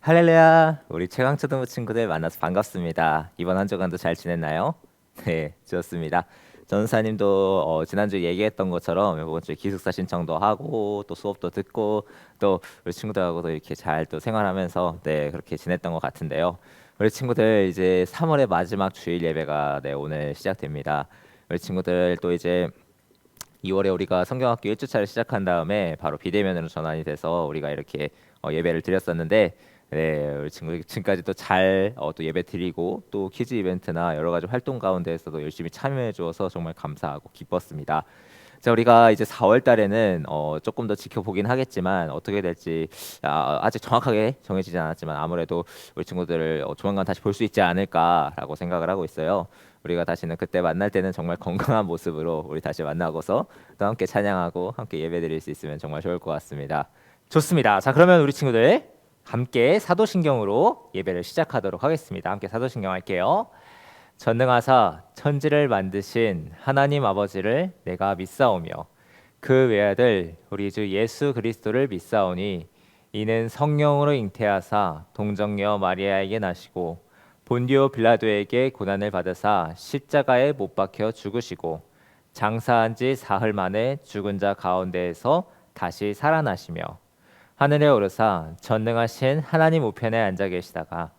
할렐루야! 우리 최강초등부 친구들 만나서 반갑습니다. 이번 한 주간도 잘 지냈나요? 네, 좋습니다. 전사님도 지난주에 얘기했던 것처럼 이번 주에 기숙사 신청도 하고 또 수업도 듣고 또 우리 친구들하고도 이렇게 잘 또 생활하면서 그렇게 지냈던 것 같은데요. 우리 친구들 이제 3월의 마지막 주일 예배가 오늘 시작됩니다. 우리 친구들 또 이제 2월에 우리가 성경학교 1주차를 시작한 다음에 바로 비대면으로 전환이 돼서 우리가 이렇게 예배를 드렸었는데 우리 친구 지금까지 또 잘 또 예배 드리고 또 키즈 이벤트나 여러 가지 활동 가운데에서도 열심히 참여해 주어서 정말 감사하고 기뻤습니다. 자, 우리가 이제 4월 달에는 조금 더 지켜보긴 하겠지만 어떻게 될지 아직 정확하게 정해지지 않았지만 아무래도 우리 친구들을 조만간 다시 볼 수 있지 않을까라고 생각을 하고 있어요. 우리가 다시는 그때 만날 때는 정말 건강한 모습으로 우리 다시 만나고서 또 함께 찬양하고 함께 예배드릴 수 있으면 정말 좋을 것 같습니다. 좋습니다. 자, 그러면 우리 친구들 함께 사도신경으로 예배를 시작하도록 하겠습니다. 함께 사도신경 할게요. 전능하사 천지를 만드신 하나님 아버지를 내가 믿사오며 그 외아들 우리 주 예수 그리스도를 믿사오니 이는 성령으로 잉태하사 동정녀 마리아에게 나시고 본디오 빌라도에게 고난을 받으사 십자가에 못 박혀 죽으시고 장사한 지 사흘 만에 죽은 자 가운데에서 다시 살아나시며 하늘에 오르사 전능하신 하나님 우편에 앉아 계시다가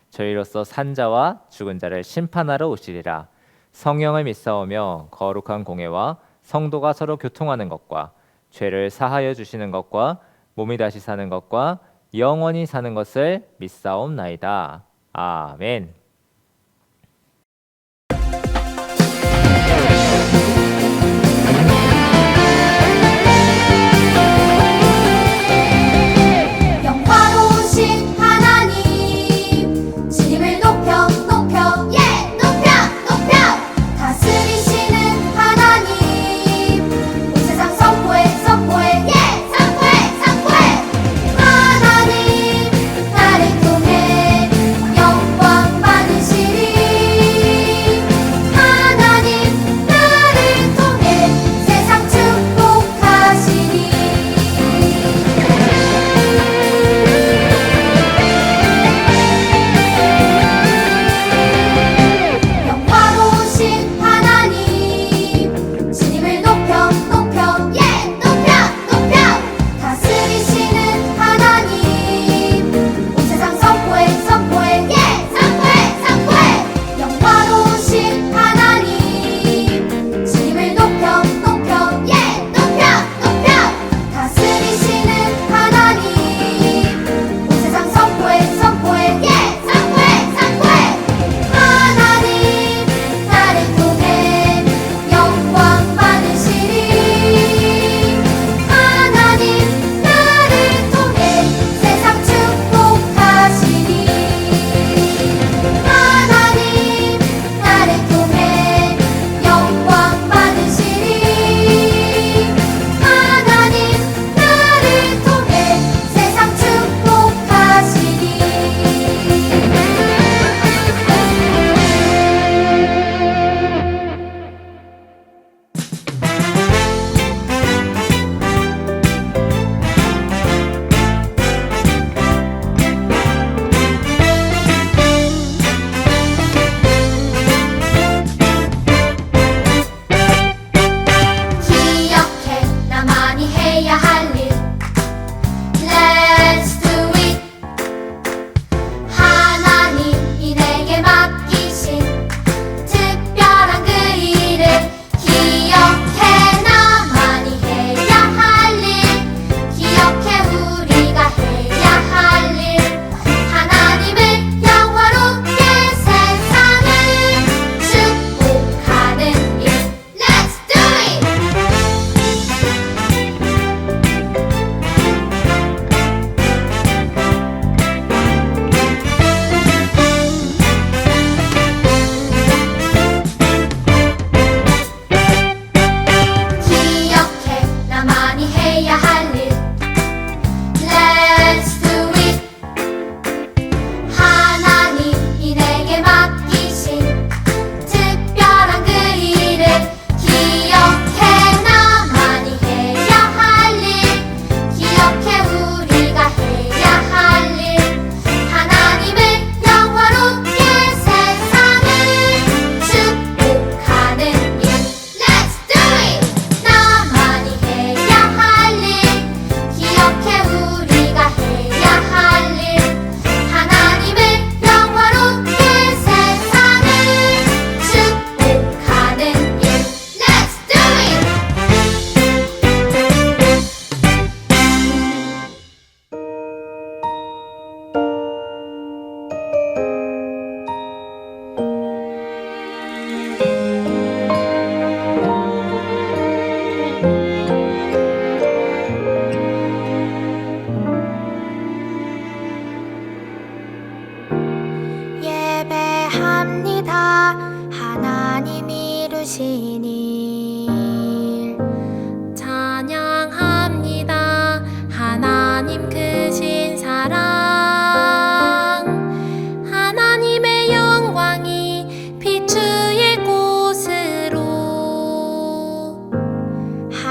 저희로서 산자와 죽은 자를 심판하러 오시리라. 성령을 믿사오며 거룩한 공회와 성도가 서로 교통하는 것과 죄를 사하여 주시는 것과 몸이 다시 사는 것과 영원히 사는 것을 믿사옵나이다. 아멘. 영화로우신 하나님 주님을 높여 높여 예 높여 높여 다스리시는 하나님 온 세상 선포해 선포해 예 선포해 선포해 하나님 나를 통해 영광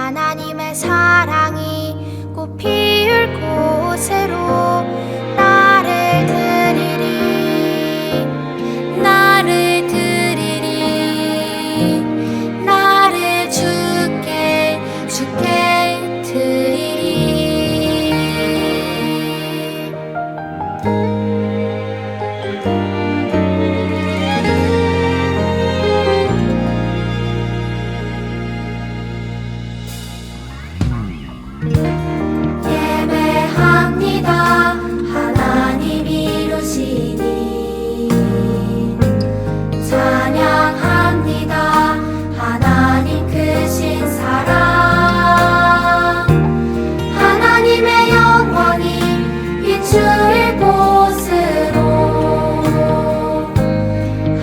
하나님의 사랑이 꽃 피울 곳으로 나를 드리리 나를 드리리 나를 주께 드리리 예배합니다 하나님 이루시니 찬양합니다 하나님 크신 사랑 하나님의 영광이 비추일 곳으로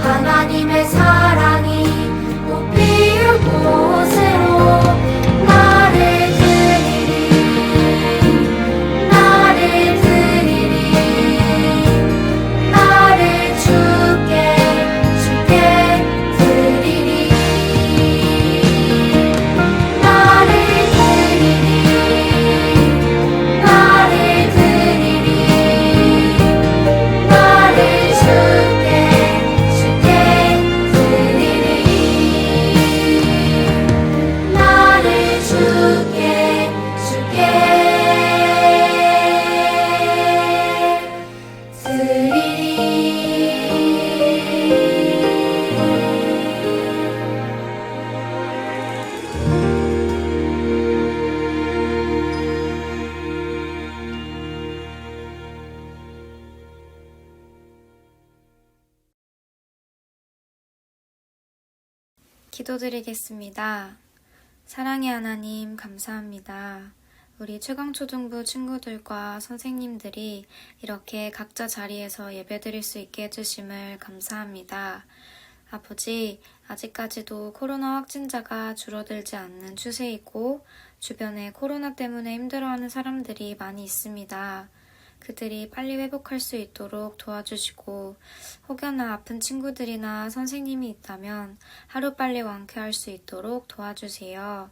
하나님의 사랑이 꽃 피울 곳으로 나를 드리리 나를 드리리 나를 주께 드리리 나를 드리리 나를 드리리 나를 주께 드리리 나를 주께 기도드리겠습니다. 사랑의 하나님, 감사합니다. 우리 최강초등부 친구들과 선생님들이 이렇게 각자 자리에서 예배드릴 수 있게 해주심을 감사합니다. 아버지, 아직까지도 코로나 확진자가 줄어들지 않는 추세이고 주변에 코로나 때문에 힘들어하는 사람들이 많이 있습니다. 그들이 빨리 회복할 수 있도록 도와주시고 혹여나 아픈 친구들이나 선생님이 있다면 하루빨리 완쾌할 수 있도록 도와주세요.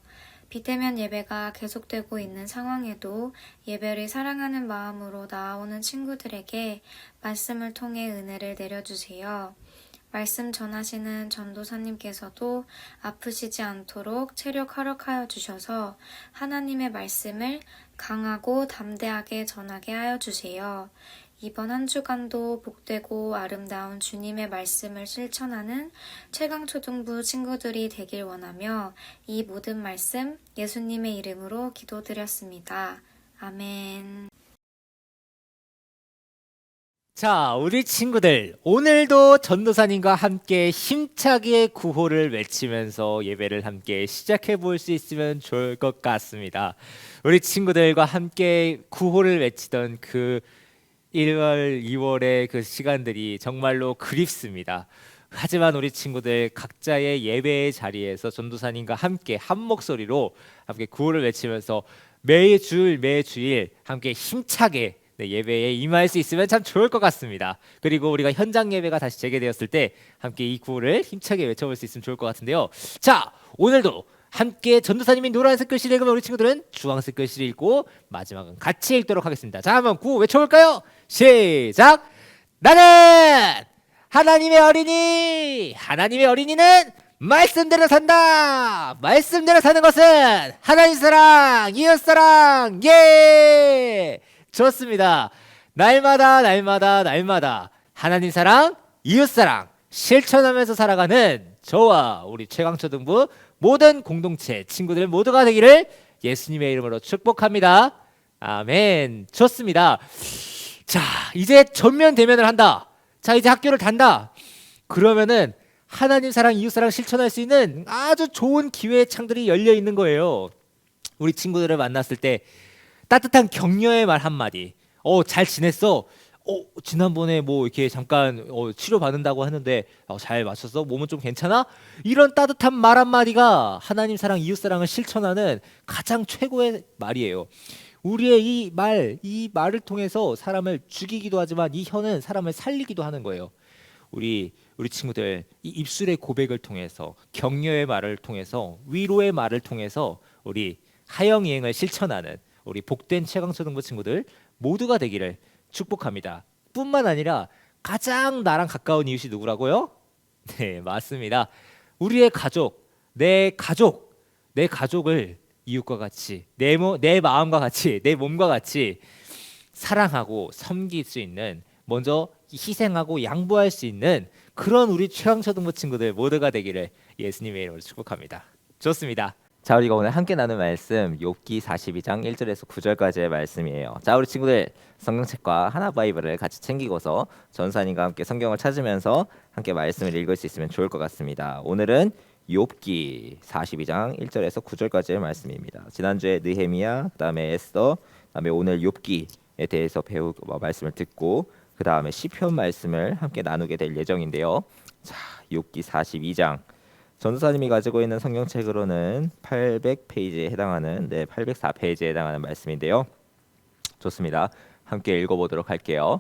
비대면 예배가 계속되고 있는 상황에도 예배를 사랑하는 마음으로 나아오는 친구들에게 말씀을 통해 은혜를 내려주세요. 말씀 전하시는 전도사님께서도 아프시지 않도록 체력 활약하여 주셔서 하나님의 말씀을 강하고 담대하게 전하게 하여 주세요. 이번 한 주간도 복되고 아름다운 주님의 말씀을 실천하는 최강초등부 친구들이 되길 원하며 이 모든 말씀 예수님의 이름으로 기도드렸습니다. 아멘. 자, 우리 친구들, 오늘도 전도사님과 함께 힘차게 구호를 외치면서 예배를 함께 시작해 볼 수 있으면 좋을 것 같습니다. 우리 친구들과 함께 구호를 외치던 그 1월, 2월의 그 시간들이 정말로 그립습니다. 하지만 우리 친구들 각자의 예배의 자리에서 전도사님과 함께 한 목소리로 함께 구호를 외치면서 매주 매주일 함께 힘차게 예배에 임할 수 있으면 참 좋을 것 같습니다. 그리고 우리가 현장 예배가 다시 재개되었을 때 함께 이 구호를 힘차게 외쳐볼 수 있으면 좋을 것 같은데요. 자, 오늘도 함께 전도사님이 노란색 글씨를 읽으면 우리 친구들은 주황색 글씨를 읽고 마지막은 같이 읽도록 하겠습니다. 자, 한번 구호 외쳐볼까요? 시작! 나는 하나님의 어린이! 하나님의 어린이는 말씀대로 산다! 말씀대로 사는 것은 하나님 사랑, 이웃 사랑, 예! 좋습니다. 날마다 하나님 사랑, 이웃 사랑 실천하면서 살아가는 저와 우리 최강초등부 모든 공동체 친구들 모두가 되기를 예수님의 이름으로 축복합니다. 아멘. 좋습니다. 자, 이제 전면 대면을 한다. 자, 이제 학교를 단다. 그러면은 하나님 사랑, 이웃 사랑 실천할 수 있는 아주 좋은 기회의 창들이 열려 있는 거예요. 우리 친구들을 만났을 때 따뜻한 격려의 말 한마디. 잘 지냈어? 지난번에 뭐 이렇게 잠깐 치료 받는다고 하는데 잘 마쳤어? 몸은 좀 괜찮아? 이런 따뜻한 말 한마디가 하나님 사랑, 이웃 사랑을 실천하는 가장 최고의 말이에요. 우리의 이 말을 통해서 사람을 죽이기도 하지만 이 혀는 사람을 살리기도 하는 거예요. 우리 친구들 이 입술의 고백을 통해서 격려의 말을 통해서 위로의 말을 통해서 우리 하영이행을 실천하는 우리 복된 최강초등부 친구들 모두가 되기를 축복합니다. 뿐만 아니라 가장 나랑 가까운 이웃이 누구라고요? 네, 맞습니다. 우리의 가족, 내 가족을 이웃과 같이 내 마음과 같이 내 몸과 같이 사랑하고 섬길 수 있는, 먼저 희생하고 양보할 수 있는 그런 우리 최강초등부 친구들 모두가 되기를 예수님의 이름으로 축복합니다. 좋습니다. 자, 우리가 오늘 함께 나눌 말씀 욥기 42장 1절에서 9절까지의 말씀이에요. 자, 우리 친구들 성경책과 하나 바이블을 같이 챙기고서 전사님과 함께 성경을 찾으면서 함께 말씀을 읽을 수 있으면 좋을 것 같습니다. 오늘은 욥기 42장 1절에서 9절까지의 말씀입니다. 지난주에 느헤미야, 그다음에 에스더, 그다음에 오늘 욥기에 대해서 배우고 말씀을 듣고 그 다음에 시편 말씀을 함께 나누게 될 예정인데요. 자, 욥기 42장 전도사님이 가지고 있는 성경책으로는 800페이지에 해당하는 804페이지에 해당하는 말씀인데요. 좋습니다. 함께 읽어보도록 할게요.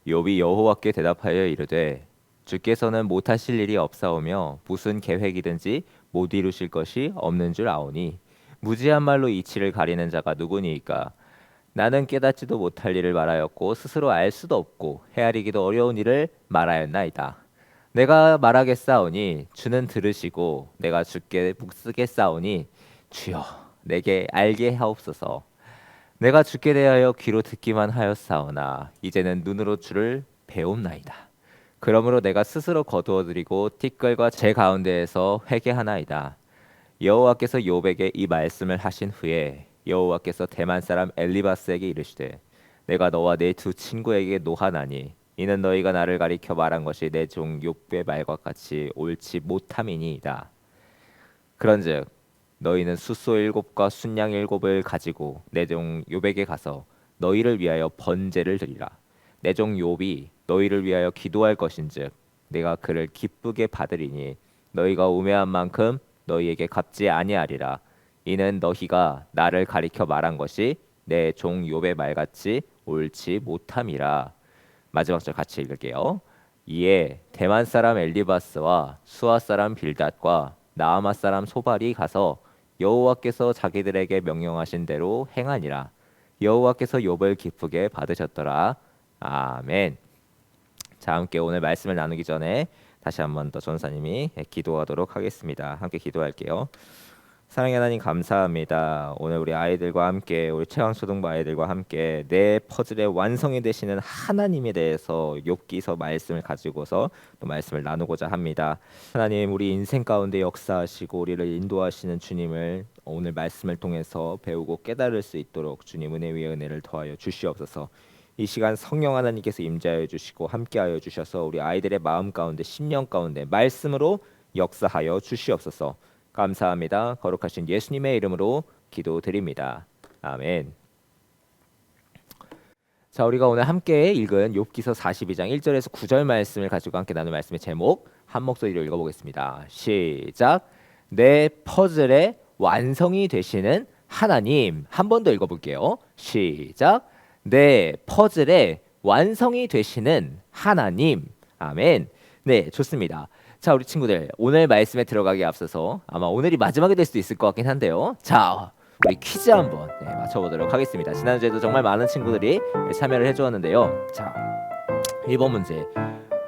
욥이 여호와께 대답하여 이르되 주께서는 못하실 일이 없사오며 무슨 계획이든지 못 이루실 것이 없는 줄 아오니 무지한 말로 이치를 가리는 자가 누구니이까. 나는 깨닫지도 못할 일을 말하였고 스스로 알 수도 없고 헤아리기도 어려운 일을 말하였나이다. 내가 말하겠사오니 주는 들으시고 내가 주께 묵쓰겠사오니 주여 내게 알게 하옵소서. 내가 주께 대하여 귀로 듣기만 하였사오나 이제는 눈으로 주를 배움나이다. 그러므로 내가 스스로 거두어드리고 티끌과 제 가운데에서 회개하나이다. 여호와께서 욥에게 이 말씀을 하신 후에 여호와께서 대만 사람 엘리바스에게 이르시되 내가 너와 네 두 친구에게 노하나니 이는 너희가 나를 가리켜 말한 것이 내 종 욥의 말과 같이 옳지 못함이니이다. 그런즉 너희는 숫소 7과 순양 7을 가지고 내 종 욥에게 가서 너희를 위하여 번제를 드리라. 내 종 욥이 너희를 위하여 기도할 것인즉 내가 그를 기쁘게 받으리니 너희가 우매한 만큼 너희에게 갚지 아니하리라. 이는 너희가 나를 가리켜 말한 것이 내 종 욥의 말같이 옳지 못함이라. 마지막 절 같이 읽을게요. 이에 대만 사람 엘리바스와 수아 사람 빌닷과 나아마 사람 소발이 가서 여호와께서 자기들에게 명령하신 대로 행하니라. 여호와께서 욥을 기쁘게 받으셨더라. 아멘. 자, 함께 오늘 말씀을 나누기 전에 다시 한번 더 전사님이 기도하도록 하겠습니다. 함께 기도할게요. 사랑의 하나님 감사합니다. 오늘 우리 아이들과 함께 우리 최강초등부 아이들과 함께 내 퍼즐의 완성이 되시는 하나님에 대해서 욥기서 말씀을 가지고서 또 말씀을 나누고자 합니다. 하나님, 우리 인생 가운데 역사하시고 우리를 인도하시는 주님을 오늘 말씀을 통해서 배우고 깨달을 수 있도록 주님 은혜 위에 은혜를 더하여 주시옵소서. 이 시간 성령 하나님께서 임재하여 주시고 함께하여 주셔서 우리 아이들의 마음 가운데 심령 가운데 말씀으로 역사하여 주시옵소서. 감사합니다. 거룩하신 예수님의 이름으로 기도드립니다. 아멘. 자, 우리가 오늘 함께 읽은 욥기서 42장 1절에서 9절 말씀을 가지고 함께 나눌 말씀의 제목 한 목소리로 읽어보겠습니다. 시작. 내 퍼즐의 완성이 되시는 하나님. 한 번 더 읽어볼게요. 시작. 내 퍼즐의 완성이 되시는 하나님. 아멘. 네, 좋습니다. 자, 우리 친구들 오늘 말씀에 들어가기에 앞서서 아마 오늘이 마지막이 될 수도 있을 것 같긴 한데요. 자, 우리 퀴즈 한번 맞춰보도록 하겠습니다. 지난주에도 정말 많은 친구들이 참여를 해주었는데요. 자, 1번 문제.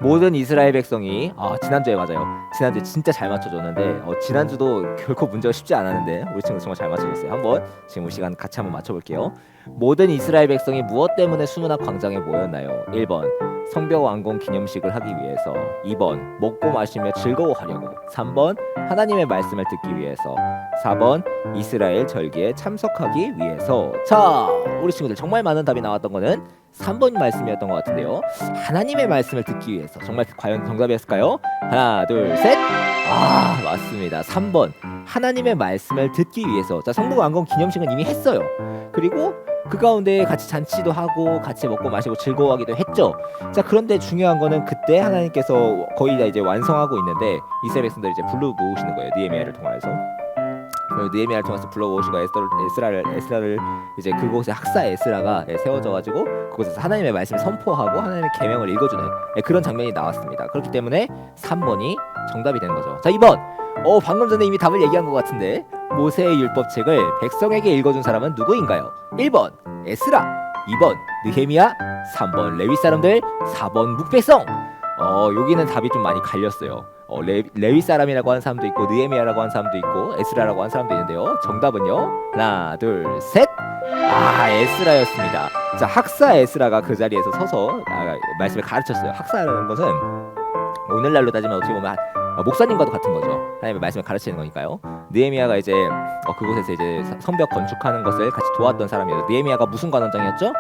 모든 이스라엘 백성이 지난주에 맞아요. 지난주에 진짜 잘 맞춰줬는데 지난주도 결코 문제가 쉽지 않았는데 우리 친구 정말 잘 맞춰줬어요. 한번 지금 우리 시간 같이 한번 맞춰볼게요. 모든 이스라엘 백성이 무엇 때문에 수문학 광장에 모였나요? 1번 성벽 완공 기념식을 하기 위해서, 2번 먹고 마시며 즐거워하려고, 3번 하나님의 말씀을 듣기 위해서, 4번 이스라엘 절기에 참석하기 위해서. 자, 우리 친구들 정말 많은 답이 나왔던 거는 3번 말씀이었던 것 같은데요. 하나님의 말씀을 듣기 위해서. 정말 과연 정답이었을까요? 하나, 둘, 셋. 맞습니다. 3번 하나님의 말씀을 듣기 위해서. 자, 성벽 완공 기념식은 이미 했어요. 그리고 그 가운데 같이 잔치도 하고 같이 먹고 마시고 즐거워하기도 했죠. 자, 그런데 중요한 거는 그때 하나님께서 거의 다 이제 완성하고 있는데 이스라엘 백성들 이제 불러 모으시는 거예요. 느헤미야를 통해서. 느헤미야를 통해서 불러 모으시고 에스라를 이제 그곳에 학사 에스라가 세워져가지고 그곳에서 하나님의 말씀을 선포하고 하나님의 계명을 읽어주는 그런 장면이 나왔습니다. 그렇기 때문에 3번이 정답이 되는 거죠. 자, 2번. 방금 전에 이미 답을 얘기한 것 같은데 모세의 율법책을 백성에게 읽어준 사람은 누구인가요? 1번 에스라, 2번 느헤미야, 3번 레위 사람들, 4번 묵백성. 여기는 답이 좀 많이 갈렸어요. 레위 사람이라고 하는 사람도 있고 느헤미야라고 하는 사람도 있고 에스라라고 하는 사람도 있는데요. 정답은요. 하나, 둘, 셋. 에스라였습니다. 자, 학사 에스라가 그 자리에서 서서 말씀을 가르쳤어요. 학사라는 것은 오늘날로 따지면 어떻게 보면 목사님과도 같은 거죠. 하나님의 말씀을 가르치는 거니까요. 느헤미야가 이제 그곳에서 이제 성벽 건축하는 것을 같이 도왔던 사람이었죠. 느헤미야가 무슨 관원장이었죠?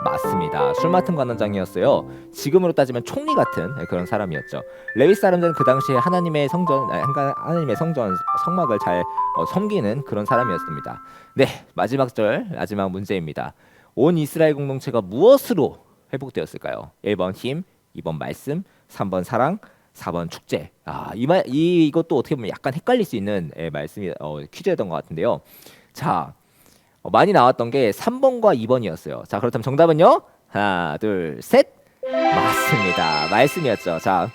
맞습니다. 술 맡은 관원장이었어요. 지금으로 따지면 총리 같은 그런 사람이었죠. 레위 사람들은 그 당시에 하나님의 성전, 하나님의 성막을 잘 섬기는 그런 사람이었습니다. 네, 마지막 문제입니다. 온 이스라엘 공동체가 무엇으로 회복되었을까요? 1번 힘, 2번 말씀, 3번 사랑, 4번 축제. 이것도 어떻게 보면 약간 헷갈릴 수 있는 퀴즈였던 것 같은데요. 자, 많이 나왔던 게 3번과 2번이었어요. 자, 그렇다면 정답은요? 하나, 둘, 셋. 맞습니다. 말씀이었죠. 자,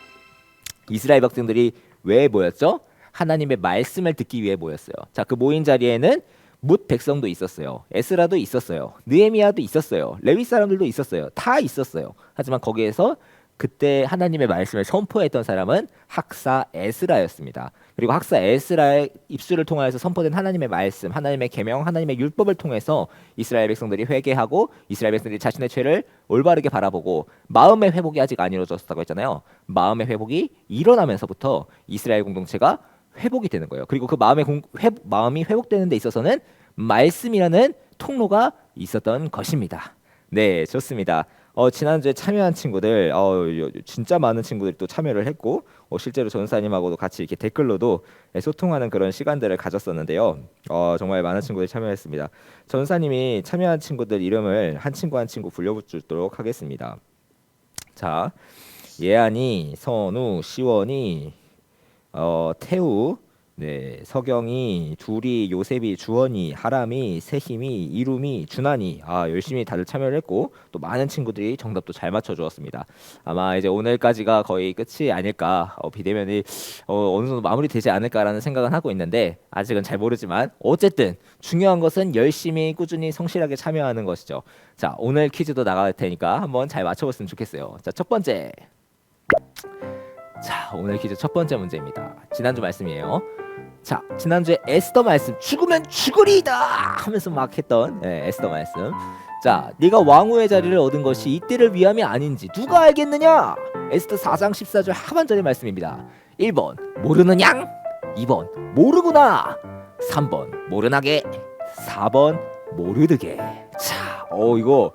이스라엘 백성들이 왜 모였죠? 하나님의 말씀을 듣기 위해 모였어요. 자, 그 모인 자리에는 뭇 백성도 있었어요. 에스라도 있었어요. 느헤미야도 있었어요. 레위 사람들도 있었어요. 다 있었어요. 하지만 거기에서 그때 하나님의 말씀을 선포했던 사람은 학사 에스라였습니다. 그리고 학사 에스라의 입술을 통하여서 선포된 하나님의 말씀, 하나님의 계명, 하나님의 율법을 통해서 이스라엘 백성들이 회개하고 이스라엘 백성들이 자신의 죄를 올바르게 바라보고 마음의 회복이 아직 안 이루어졌다고 했잖아요. 마음의 회복이 일어나면서부터 이스라엘 공동체가 회복이 되는 거예요. 그리고 그 마음이 회복되는 데 있어서는 말씀이라는 통로가 있었던 것입니다. 네, 좋습니다. 지난주에 참여한 친구들 진짜 많은 친구들이 또 참여를 했고 실제로 전사님하고도 같이 이렇게 댓글로도 소통하는 그런 시간들을 가졌었는데요. 정말 많은 친구들이 참여했습니다. 전사님이 참여한 친구들 이름을 한 친구 한 친구 불러주도록 하겠습니다. 자, 예안이, 선우, 시원이, 태우, 네, 서경이, 둘이, 요셉이, 주원이, 하람이, 세힘이, 이룸이, 준환이 열심히 다들 참여를 했고 또 많은 친구들이 정답도 잘 맞춰주었습니다. 아마 이제 오늘까지가 거의 끝이 아닐까 비대면이 어느 정도 마무리되지 않을까라는 생각은 하고 있는데 아직은 잘 모르지만 어쨌든 중요한 것은 열심히 꾸준히 성실하게 참여하는 것이죠. 자, 오늘 퀴즈도 나갈 테니까 한번 잘 맞춰봤으면 좋겠어요. 자, 첫 번째. 자, 오늘 퀴즈 첫 번째 문제입니다. 지난주 말씀이에요. 자, 지난주에 에스더 말씀 죽으면 죽으리이다 하면서 막 했던 에스더 말씀. 자, 네가 왕후의 자리를 얻은 것이 이때를 위함이 아닌지 누가 알겠느냐? 에스더 4장 14절 하반절의 말씀입니다. 1번 모르는 양, 2번 모르구나, 3번 모르나게, 4번 모르드게. 자, 이거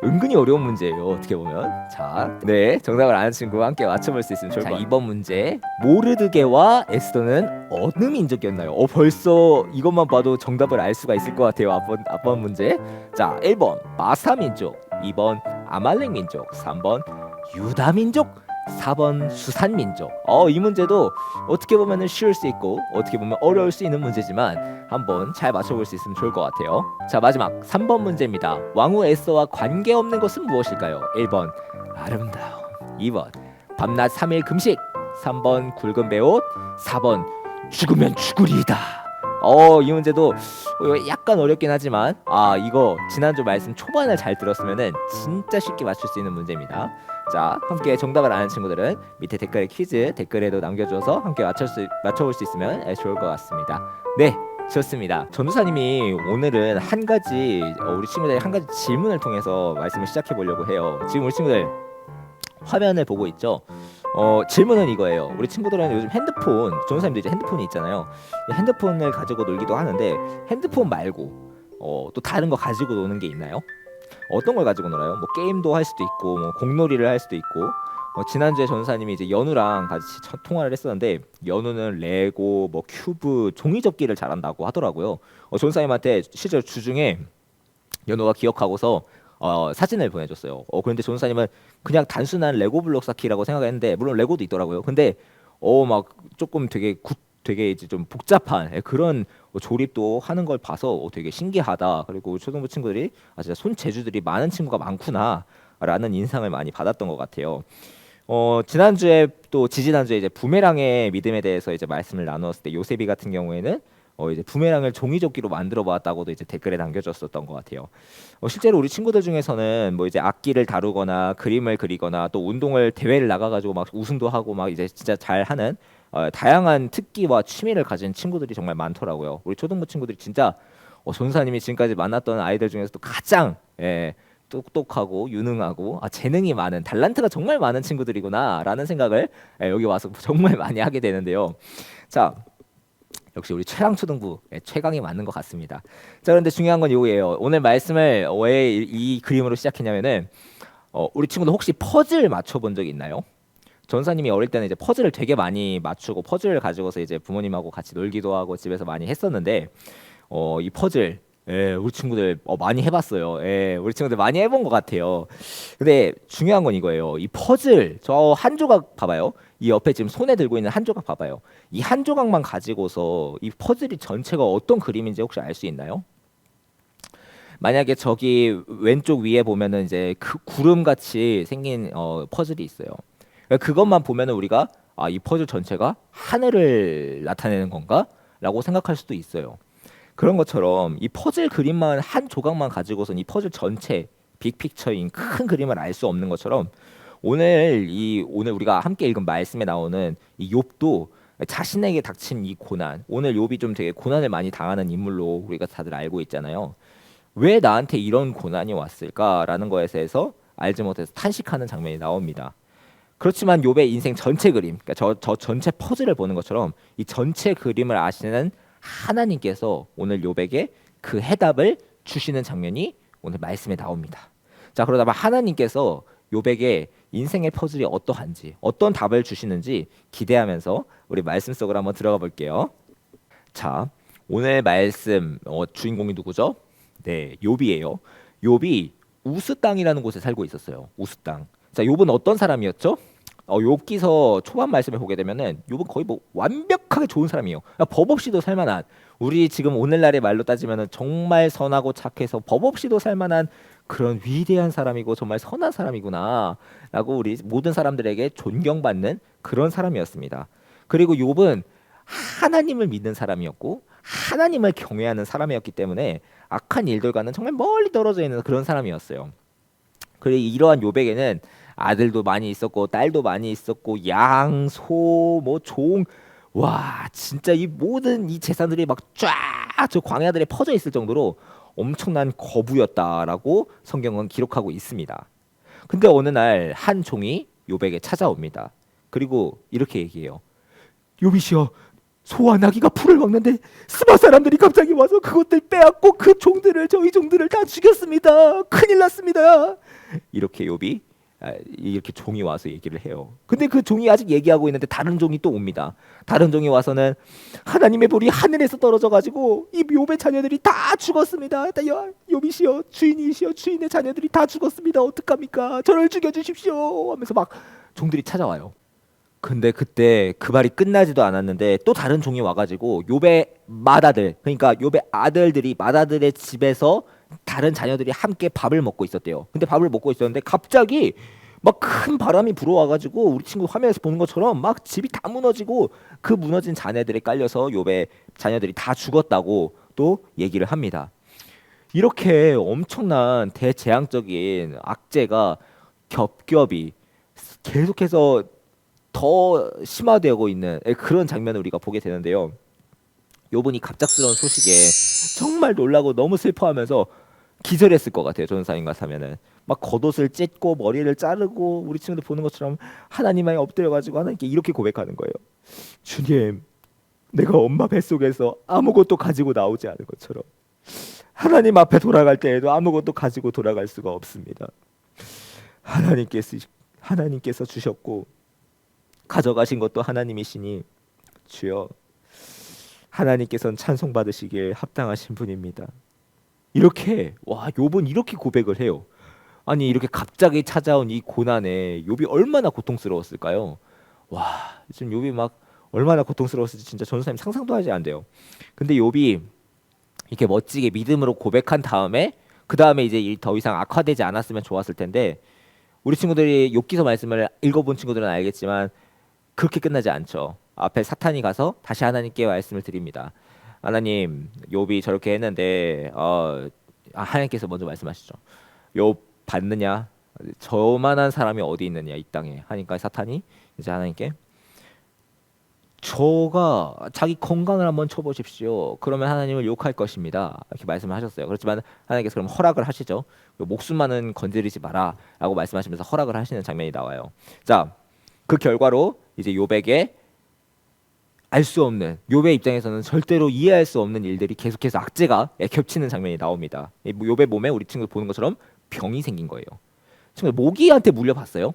은근히 어려운 문제예요. 어떻게 보면. 자, 네, 정답을 아는 친구와 함께 맞춰볼 수 있으면 좋을 것 같아요. 2번 문제. 모르드게와 에스더는 어느 민족이었나요? 벌써 이것만 봐도 정답을 알 수가 있을 것 같아요. 앞번 문제. 자, 1번 마사 민족, 2번 아말렉 민족, 3번 유다 민족, 4번 수산 민족. 이 문제도 어떻게 보면 쉬울 수 있고 어떻게 보면 어려울 수 있는 문제지만 한번 잘 맞춰볼 수 있으면 좋을 것 같아요. 자, 마지막 3번 문제입니다. 왕후 에스더와 관계없는 것은 무엇일까요? 1번 아름다움, 2번 밤낮 3일 금식, 3번 굵은 배옷, 4번 죽으면 죽으리이다. 이 문제도 약간 어렵긴 하지만 이거 지난주 말씀 초반을 잘 들었으면은 진짜 쉽게 맞출 수 있는 문제입니다. 자, 함께 정답을 아는 친구들은 밑에 댓글에 퀴즈 댓글에도 남겨줘서 함께 맞춰볼 수 있으면 좋을 것 같습니다. 네, 좋습니다. 전도사님이 오늘은 한 가지 우리 친구들의 한 가지 질문을 통해서 말씀을 시작해 보려고 해요. 지금 우리 친구들 화면을 보고 있죠? 질문은 이거예요. 우리 친구들은 요즘 핸드폰, 전도사님도 이제 핸드폰이 있잖아요. 핸드폰을 가지고 놀기도 하는데 핸드폰 말고 또 다른 거 가지고 노는 게 있나요? 어떤 걸 가지고 놀아요? 뭐 게임도 할 수도 있고 뭐 공놀이를 할 수도 있고 지난주에 전사님이 이제 연우랑 같이 통화를 했었는데 연우는 레고, 뭐 큐브, 종이 접기를 잘한다고 하더라고요. 전사님한테 실제로 주중에 연우가 기억하고서 사진을 보내줬어요. 그런데 전사님은 그냥 단순한 레고 블록 쌓기라고 생각했는데 물론 레고도 있더라고요. 근데 막 조금 되게 이제 좀 복잡한 그런 조립도 하는 걸 봐서 되게 신기하다. 그리고 초등부 친구들이 진짜 손재주들이 많은 친구가 많구나라는 인상을 많이 받았던 것 같아요. 지난주에 또 지지난주에 이제 부메랑의 믿음에 대해서 이제 말씀을 나누었을 때 요셉이 같은 경우에는 이제 부메랑을 종이접기로 만들어 보았다고도 이제 댓글에 남겨줬었던 것 같아요. 실제로 우리 친구들 중에서는 뭐 이제 악기를 다루거나 그림을 그리거나 또 운동을 대회를 나가가지고 막 우승도 하고 막 이제 진짜 잘하는 다양한 특기와 취미를 가진 친구들이 정말 많더라고요. 우리 초등부 친구들이 진짜 전사님이 지금까지 만났던 아이들 중에서도 가장 똑똑하고 유능하고 재능이 많은 달란트가 정말 많은 친구들이구나라는 생각을 여기 와서 정말 많이 하게 되는데요. 자, 역시 우리 최강초등부 최강이 맞는 것 같습니다. 자, 그런데 중요한 건 이거예요. 오늘 말씀을 왜 이 그림으로 시작했냐면은 우리 친구들 혹시 퍼즐 맞춰본 적 있나요? 전사님이 어릴 때는 이제 퍼즐을 되게 많이 맞추고 퍼즐을 가지고서 이제 부모님하고 같이 놀기도 하고 집에서 많이 했었는데 이 퍼즐 우리 친구들 많이 해봤어요. 우리 친구들 많이 해본 것 같아요. 근데 중요한 건 이거예요. 이 퍼즐 저 한 조각 봐봐요. 이 옆에 지금 손에 들고 있는 한 조각 봐봐요. 이 한 조각만 가지고서 이 퍼즐이 전체가 어떤 그림인지 혹시 알 수 있나요? 만약에 저기 왼쪽 위에 보면은 이제 그 구름 같이 생긴 퍼즐이 있어요. 그러니까 그것만 보면은 우리가 이 퍼즐 전체가 하늘을 나타내는 건가라고 생각할 수도 있어요. 그런 것처럼 이 퍼즐 그림만 한 조각만 가지고선 이 퍼즐 전체 빅픽처인 큰 그림을 알 수 없는 것처럼 오늘 우리가 함께 읽은 말씀에 나오는 이 욥도 자신에게 닥친 이 고난, 오늘 욥이 좀 되게 고난을 많이 당하는 인물로 우리가 다들 알고 있잖아요. 왜 나한테 이런 고난이 왔을까라는 거에 대해서 알지 못해서 탄식하는 장면이 나옵니다. 그렇지만 욥의 인생 전체 그림, 그러니까 저 전체 퍼즐을 보는 것처럼 이 전체 그림을 아시는 하나님께서 오늘 욥에게 그 해답을 주시는 장면이 오늘 말씀에 나옵니다. 자, 그러다 봐 하나님께서 욥에게 인생의 퍼즐이 어떠한지, 어떤 답을 주시는지 기대하면서 우리 말씀 속으로 한번 들어가 볼게요. 자, 오늘 말씀 주인공이 누구죠? 네, 욥이에요. 욥이 우스 땅이라는 곳에 살고 있었어요. 우스 땅. 자, 욥은 어떤 사람이었죠? 욥기서 초반 말씀을 보게 되면은 욥은 거의 뭐 완벽하게 좋은 사람이에요. 법 없이도 살만한, 우리 지금 오늘날의 말로 따지면은 정말 선하고 착해서 법 없이도 살만한 그런 위대한 사람이고 정말 선한 사람이구나라고 우리 모든 사람들에게 존경받는 그런 사람이었습니다. 그리고 욥은 하나님을 믿는 사람이었고 하나님을 경외하는 사람이었기 때문에 악한 일들과는 정말 멀리 떨어져 있는 그런 사람이었어요. 그리고 이러한 욥에게는 아들도 많이 있었고 딸도 많이 있었고 양, 소, 뭐 종, 와 진짜 이 모든 이 재산들이 막 쫙 저 광야들에 퍼져 있을 정도로 엄청난 거부였다라고 성경은 기록하고 있습니다. 근데 어느 날 한 종이 욥에게 찾아옵니다. 그리고 이렇게 얘기해요. 욥이시여, 소와 나귀가 풀을 먹는데 스바 사람들이 갑자기 와서 그것들 빼앗고 저희 종들을 다 죽였습니다. 큰일 났습니다. 이렇게 욥이 이렇게 종이 와서 얘기를 해요. 근데 그 종이 아직 얘기하고 있는데 다른 종이 또 옵니다. 다른 종이 와서는 하나님의 불이 하늘에서 떨어져 가지고 이 욥의 자녀들이 다 죽었습니다. 욥이시여, 주인이시여, 주인의 자녀들이 다 죽었습니다. 어떡합니까? 저를 죽여주십시오 하면서 막 종들이 찾아와요. 근데 그때 그 말이 끝나지도 않았는데 또 다른 종이 와가지고 욥의 맏아들, 그러니까 욥의 아들들이 맏아들의 집에서 다른 자녀들이 함께 밥을 먹고 있었대요. 근데 밥을 먹고 있었는데 갑자기 막 큰 바람이 불어와가지고 우리 친구 화면에서 보는 것처럼 막 집이 다 무너지고 그 무너진 잔해들에 깔려서 욥의 자녀들이 다 죽었다고 또 얘기를 합니다. 이렇게 엄청난 대재앙적인 악재가 겹겹이 계속해서 더 심화되고 있는 그런 장면을 우리가 보게 되는데요. 욥은 이 갑작스러운 소식에 정말 놀라고 너무 슬퍼하면서 기절했을 것 같아요. 전사님 같으면은 막 겉옷을 찢고 머리를 자르고 우리 친구들 보는 것처럼 하나님에 엎드려가지고 하나님께 이렇게 고백하는 거예요. 주님, 내가 엄마 뱃속에서 아무것도 가지고 나오지 않은 것처럼 하나님 앞에 돌아갈 때에도 아무것도 가지고 돌아갈 수가 없습니다. 하나님께서 주셨고 가져가신 것도 하나님이시니 주여, 하나님께서는 찬송받으시기에 합당하신 분입니다. 이렇게 욥은 이렇게 고백을 해요. 아니 이렇게 갑자기 찾아온 이 고난에 욥이 얼마나 고통스러웠을까요? 지금 욥이 막 얼마나 고통스러웠을지 진짜 전도사님 상상도 하지 안 돼요. 근데 욥이 이렇게 멋지게 믿음으로 고백한 다음에 그 다음에 이제 일 더 이상 악화되지 않았으면 좋았을 텐데 우리 친구들이 욥기서 말씀을 읽어본 친구들은 알겠지만 그렇게 끝나지 않죠. 앞에 사탄이 가서 다시 하나님께 말씀을 드립니다. 하나님, 욥이 저렇게 했는데 하나님께서 먼저 말씀하시죠. 욥 받느냐? 저만한 사람이 어디 있느냐 이 땅에 하니까 사탄이 이제 하나님께 저가 자기 건강을 한번 쳐보십시오. 그러면 하나님을 욕할 것입니다. 이렇게 말씀을 하셨어요. 그렇지만 하나님께서 그럼 허락을 하시죠. 목숨만은 건드리지 마라라고 말씀하시면서 허락을 하시는 장면이 나와요. 자, 그 결과로 이제 욥에게 알 수 없는, 욥의 입장에서는 절대로 이해할 수 없는 일들이 계속해서 악재가 겹치는 장면이 나옵니다. 이 욥의 몸에 우리 친구 보는 것처럼 병이 생긴 거예요. 친구 모기한테 물려봤어요.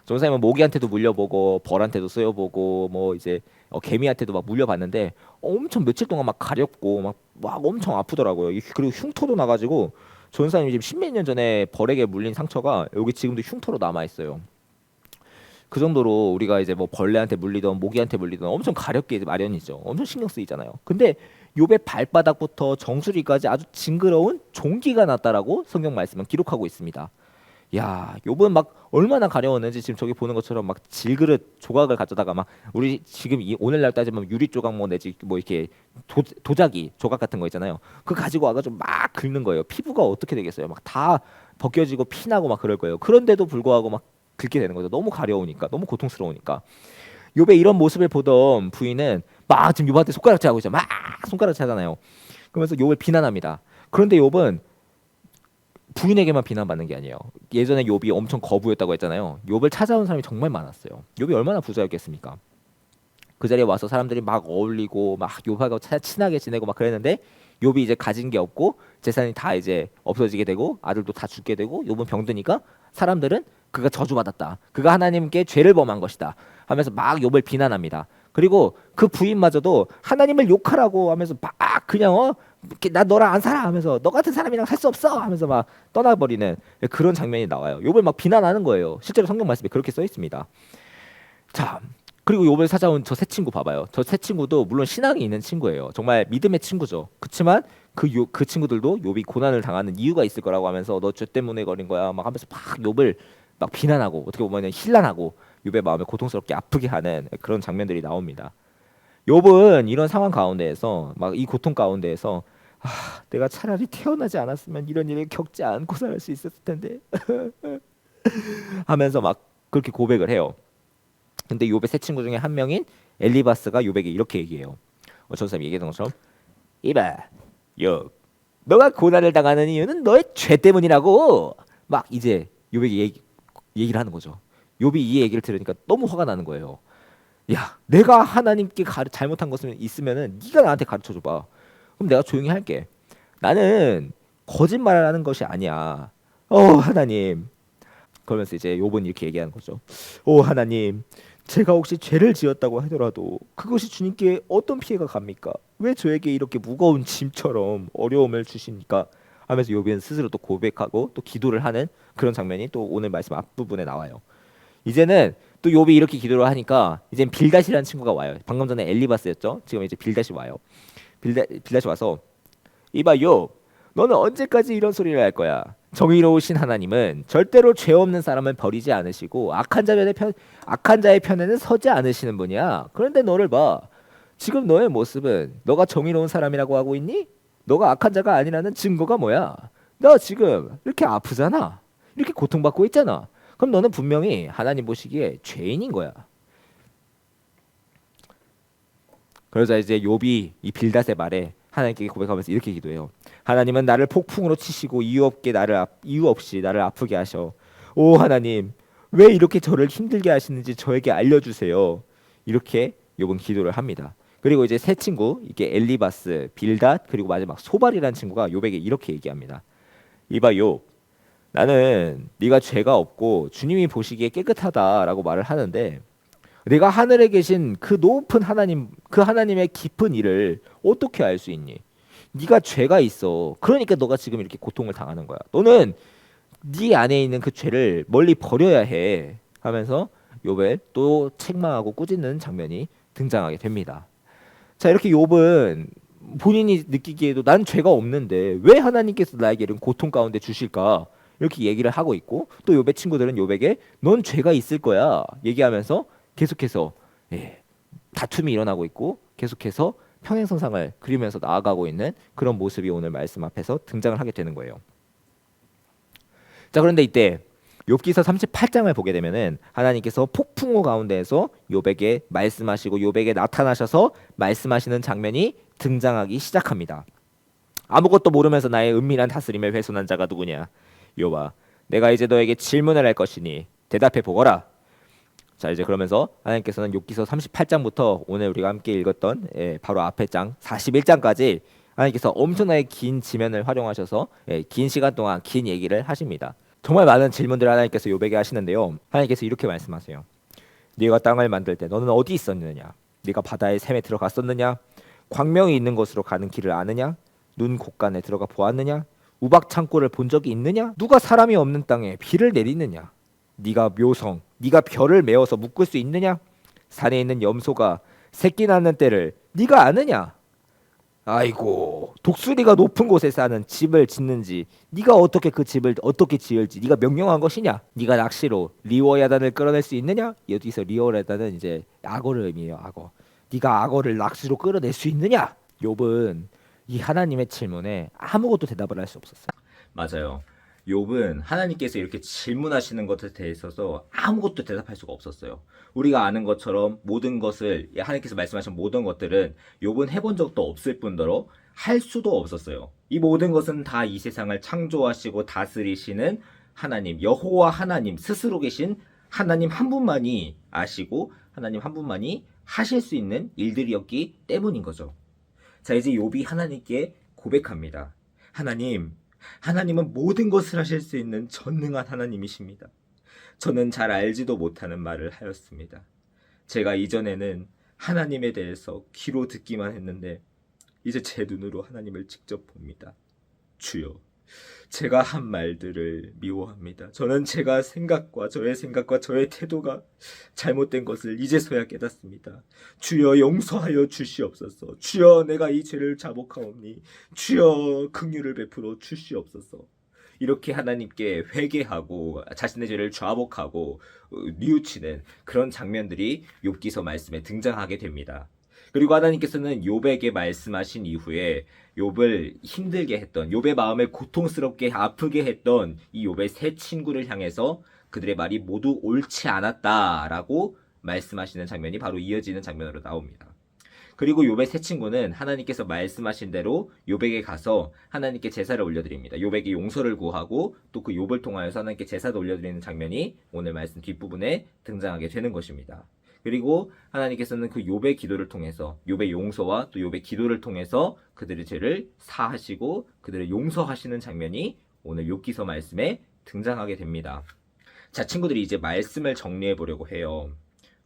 전사님은 모기한테도 물려보고 벌한테도 쓰여보고 뭐 이제 개미한테도 막 물려봤는데 엄청 며칠 동안 막 가렵고 막 엄청 아프더라고요. 그리고 흉터도 나가지고 전사님이 지금 십몇 년 전에 벌에게 물린 상처가 여기 지금도 흉터로 남아 있어요. 그 정도로 우리가 이제 뭐 벌레한테 물리던 모기한테 물리던 엄청 가렵게 마련이죠. 엄청 신경 쓰이잖아요. 근데 욥의 발바닥부터 정수리까지 아주 징그러운 종기가 났다라고 성경 말씀은 기록하고 있습니다. 야, 욥은 막 얼마나 가려웠는지 지금 저기 보는 것처럼 막 질그릇 조각을 가져다가 막 우리 지금 오늘날 따지면 유리 조각 뭐 내지 뭐 이렇게 도자기 조각 같은 거 있잖아요. 그거 가지고 와가지고 막 긁는 거예요. 피부가 어떻게 되겠어요? 막 다 벗겨지고 피나고 막 그럴 거예요. 그런데도 불구하고 막 긁게 되는 거죠. 너무 가려우니까, 너무 고통스러우니까. 욥의 이런 모습을 보던 부인은 막 지금 욥한테 손가락질 하고 있죠. 막 손가락질 하잖아요. 그러면서 욥을 비난합니다. 그런데 욥은 부인에게만 비난받는 게 아니에요. 예전에 욥이 엄청 거부였다고 했잖아요. 욥을 찾아온 사람이 정말 많았어요. 욥이 얼마나 부자였겠습니까? 그 자리에 와서 사람들이 막 어울리고 막 욥하고 친하게 지내고 막 그랬는데 욥이 이제 가진 게 없고 재산이 다 이제 없어지게 되고 아들도 다 죽게 되고 욥은 병드니까 사람들은 그가 저주받았다. 그가 하나님께 죄를 범한 것이다. 하면서 막 욥을 비난합니다. 그리고 그 부인마저도 하나님을 욕하라고 하면서 막 그냥 나 너랑 안 살아 하면서 너 같은 사람이랑 살 수 없어 하면서 막 떠나버리는 그런 장면이 나와요. 욥을 막 비난하는 거예요. 실제로 성경 말씀에 그렇게 써 있습니다. 자, 그리고 욥을 찾아온 저 새 친구 봐봐요. 저 새 친구도 물론 신앙이 있는 친구예요. 정말 믿음의 친구죠. 그렇지만 그 친구들도 욥이 고난을 당하는 이유가 있을 거라고 하면서 너 죄 때문에 걸린 거야 막 하면서 막 욥을 막 비난하고 어떻게 보면 힐난하고 욥의 마음을 고통스럽게 아프게 하는 그런 장면들이 나옵니다. 욥은 이런 상황 가운데에서 막 이 고통 가운데에서 내가 차라리 태어나지 않았으면 이런 일을 겪지 않고 살 수 있었을 텐데 하면서 막 그렇게 고백을 해요. 근데 욥의 세 친구 중에 한 명인 엘리바스가 욥에게 이렇게 얘기해요. 전사님이 얘기했던 것처럼 이봐 욥, 너가 고난을 당하는 이유는 너의 죄 때문이라고 막 이제 욥에게 얘기를 하는 거죠. 욥이 이 얘기를 들으니까 너무 화가 나는 거예요. 야, 내가 하나님께 잘못한 것은 있으면은 네가 나한테 가르쳐 줘봐. 그럼 내가 조용히 할게. 나는 거짓말을 하는 것이 아니야. 하나님. 그러면서 이제 욥은 이렇게 얘기하는 거죠. 하나님, 제가 혹시 죄를 지었다고 하더라도 그것이 주님께 어떤 피해가 갑니까? 왜 저에게 이렇게 무거운 짐처럼 어려움을 주십니까? 하면서 욥은 스스로 또 고백하고 또 기도를 하는 그런 장면이 또 오늘 말씀 앞부분에 나와요. 이제는 또 욥이 이렇게 기도를 하니까 이젠 빌닷이라는 친구가 와요. 방금 전에 엘리바스였죠. 지금 이제 빌닷이 와요. 빌닷이 와서 이봐 욥, 너는 언제까지 이런 소리를 할 거야? 정의로우신 하나님은 절대로 죄 없는 사람을 버리지 않으시고 악한 자의 편에는 서지 않으시는 분이야. 그런데 너를 봐. 지금 너의 모습은 너가 정의로운 사람이라고 하고 있니? 너가 악한 자가 아니라는 증거가 뭐야? 너 지금 이렇게 아프잖아. 이렇게 고통받고 있잖아. 그럼 너는 분명히 하나님 보시기에 죄인인 거야. 그러자 이제 욥이 이 빌닷의 말에 하나님께 고백하면서 이렇게 기도해요. 하나님은 나를 폭풍으로 치시고 이유 없이 나를 아프게 하셔. 오 하나님, 왜 이렇게 저를 힘들게 하시는지 저에게 알려주세요. 이렇게 욥은 기도를 합니다. 그리고 이제 세 친구, 이게 엘리바스, 빌닷, 그리고 마지막 소발이라는 친구가 욥에게 이렇게 얘기합니다. 이봐 욥, 나는 네가 죄가 없고 주님이 보시기에 깨끗하다라고 말을 하는데 내가 하늘에 계신 그 높은 하나님, 그 하나님의 깊은 일을 어떻게 알 수 있니? 네가 죄가 있어. 그러니까 너가 지금 이렇게 고통을 당하는 거야. 너는 네 안에 있는 그 죄를 멀리 버려야 해. 하면서 욥을 또 책망하고 꾸짖는 장면이 등장하게 됩니다. 자, 이렇게 욥은 본인이 느끼기에도 난 죄가 없는데 왜 하나님께서 나에게 이런 고통 가운데 주실까? 이렇게 얘기를 하고 있고 또 욥의 친구들은 욥에게 넌 죄가 있을 거야 얘기하면서 계속해서 다툼이 일어나고 있고 계속해서 평행선상을 그리면서 나아가고 있는 그런 모습이 오늘 말씀 앞에서 등장을 하게 되는 거예요. 자, 그런데 이때 욥기서 38장을 보게 되면은 하나님께서 폭풍우 가운데에서 욥에게 말씀하시고 욥에게 나타나셔서 말씀하시는 장면이 등장하기 시작합니다. 아무것도 모르면서 나의 은밀한 다스림에 훼손한 자가 누구냐? 욥아, 내가 이제 너에게 질문을 할 것이니 대답해 보거라. 자, 이제 그러면서 하나님께서는 욥기서 38장부터 오늘 우리가 함께 읽었던 바로 앞에 장 41장까지 하나님께서 엄청나게 긴 지면을 활용하셔서 긴 시간 동안 긴 얘기를 하십니다. 정말 많은 질문들을 하나님께서 욥에게 하시는데요. 하나님께서 이렇게 말씀하세요. 네가 땅을 만들 때 너는 어디 있었느냐? 네가 바다의 샘에 들어갔었느냐? 광명이 있는 곳으로 가는 길을 아느냐? 눈 곳간에 들어가 보았느냐? 우박 창고를 본 적이 있느냐? 누가 사람이 없는 땅에 비를 내리느냐? 네가 묘성, 네가 별을 메어서 묶을 수 있느냐? 산에 있는 염소가 새끼 낳는 때를 네가 아느냐? 아이고, 독수리가 높은 곳에 사는 집을 짓는지 네가 어떻게 그 집을 어떻게 지을지 네가 명령한 것이냐? 네가 낚시로 리워야단을 끌어낼 수 있느냐? 여기서 리워야단은 이제 악어를 의미해요. 악어. 네가 악어를 낚시로 끌어낼 수 있느냐? 욥은 이 하나님의 질문에 아무것도 대답을 할 수 없었어요. 맞아요. 욥은 하나님께서 이렇게 질문하시는 것에 대해서 아무것도 대답할 수가 없었어요. 우리가 아는 것처럼 모든 것을 하나님께서 말씀하신 모든 것들은 욥은 해본 적도 없을 뿐더러 할 수도 없었어요. 이 모든 것은 다 이 세상을 창조하시고 다스리시는 하나님, 여호와 하나님 스스로 계신 하나님 한 분만이 아시고 하나님 한 분만이 하실 수 있는 일들이었기 때문인 거죠. 자, 이제 욥이 하나님께 고백합니다. 하나님은 모든 것을 하실 수 있는 전능한 하나님이십니다. 저는 잘 알지도 못하는 말을 하였습니다. 제가 이전에는 하나님에 대해서 귀로 듣기만 했는데 이제 제 눈으로 하나님을 직접 봅니다. 주여, 제가 한 말들을 미워합니다. 저는 제가 생각과 저의 태도가 잘못된 것을 이제서야 깨닫습니다. 주여 용서하여 주시옵소서. 주여 내가 이 죄를 자복하오니 주여 긍휼을 베풀어 주시옵소서. 이렇게 하나님께 회개하고 자신의 죄를 자복하고 뉘우치는 그런 장면들이 욥기서 말씀에 등장하게 됩니다. 그리고 하나님께서는 욥에게 말씀하신 이후에 욥을 힘들게 했던, 욥의 마음을 고통스럽게 아프게 했던 이 욥의 세 친구를 향해서 그들의 말이 모두 옳지 않았다라고 말씀하시는 장면이 바로 이어지는 장면으로 나옵니다. 그리고 욥의 세 친구는 하나님께서 말씀하신 대로 욥에게 가서 하나님께 제사를 올려드립니다. 욥에게 용서를 구하고 또 그 욥을 통하여서 하나님께 제사도 올려드리는 장면이 오늘 말씀 뒷부분에 등장하게 되는 것입니다. 그리고 하나님께서는 그 욥의 기도를 통해서 욥의 용서와 또 욥의 기도를 통해서 그들의 죄를 사하시고 그들을 용서하시는 장면이 오늘 욥기서 말씀에 등장하게 됩니다. 자, 친구들이 이제 말씀을 정리해 보려고 해요.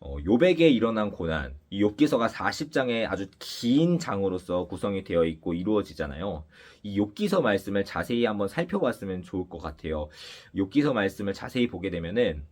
욥에게 일어난 고난, 이 욥기서가 40장의 아주 긴 장으로서 구성이 되어 있고 이루어지잖아요. 이 욥기서 말씀을 자세히 한번 살펴봤으면 좋을 것 같아요. 욥기서 말씀을 자세히 보게 되면은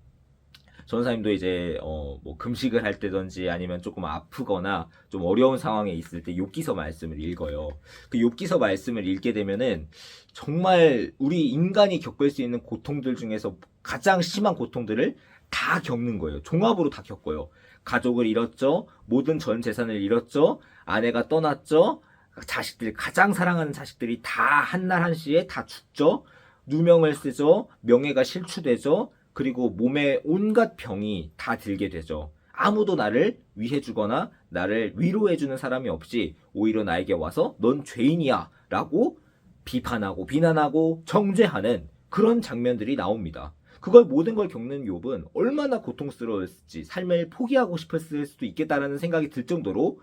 전사님도 이제 뭐 금식을 할 때든지 아니면 조금 아프거나 좀 어려운 상황에 있을 때 욥기서 말씀을 읽어요. 그 욥기서 말씀을 읽게 되면은 정말 우리 인간이 겪을 수 있는 고통들 중에서 가장 심한 고통들을 다 겪는 거예요. 종합으로 다 겪어요. 가족을 잃었죠. 모든 전 재산을 잃었죠. 아내가 떠났죠. 자식들, 가장 사랑하는 자식들이 다 한날 한시에 다 죽죠. 누명을 쓰죠. 명예가 실추되죠. 그리고 몸에 온갖 병이 다 들게 되죠. 아무도 나를 위해주거나 나를 위로해주는 사람이 없이 오히려 나에게 와서 넌 죄인이야 라고 비판하고 비난하고 정죄하는 그런 장면들이 나옵니다. 그걸 모든 걸 겪는 욥은 얼마나 고통스러웠을지 삶을 포기하고 싶었을 수도 있겠다라는 생각이 들 정도로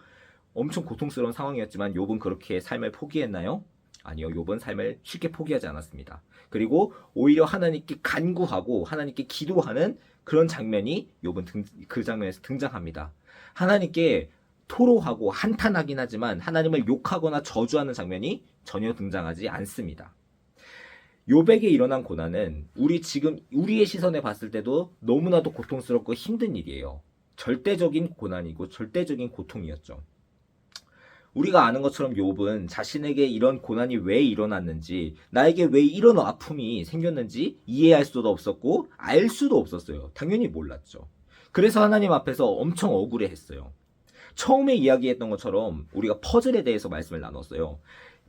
엄청 고통스러운 상황이었지만 욥은 그렇게 삶을 포기했나요? 아니요. 욥은 삶을 쉽게 포기하지 않았습니다. 그리고 오히려 하나님께 간구하고 하나님께 기도하는 그런 장면이 욥은 그 장면에서 등장합니다. 하나님께 토로하고 한탄하긴 하지만 하나님을 욕하거나 저주하는 장면이 전혀 등장하지 않습니다. 욥에게 일어난 고난은 우리의 시선에 봤을 때도 너무나도 고통스럽고 힘든 일이에요. 절대적인 고난이고 절대적인 고통이었죠. 우리가 아는 것처럼 욥은 자신에게 이런 고난이 왜 일어났는지, 나에게 왜 이런 아픔이 생겼는지 이해할 수도 없었고 알 수도 없었어요. 당연히 몰랐죠. 그래서 하나님 앞에서 엄청 억울해했어요. 처음에 이야기했던 것처럼 우리가 퍼즐에 대해서 말씀을 나눴어요.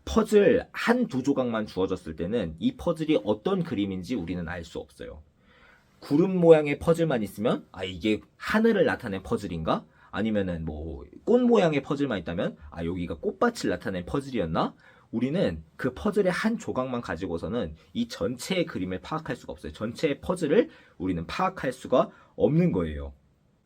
퍼즐 한두 조각만 주어졌을 때는 이 퍼즐이 어떤 그림인지 우리는 알 수 없어요. 구름 모양의 퍼즐만 있으면 아 이게 하늘을 나타낸 퍼즐인가? 아니면은 뭐 꽃 모양의 퍼즐만 있다면 아 여기가 꽃밭을 나타낸 퍼즐이었나? 우리는 그 퍼즐의 한 조각만 가지고서는 이 전체의 그림을 파악할 수가 없어요. 전체의 퍼즐을 우리는 파악할 수가 없는 거예요.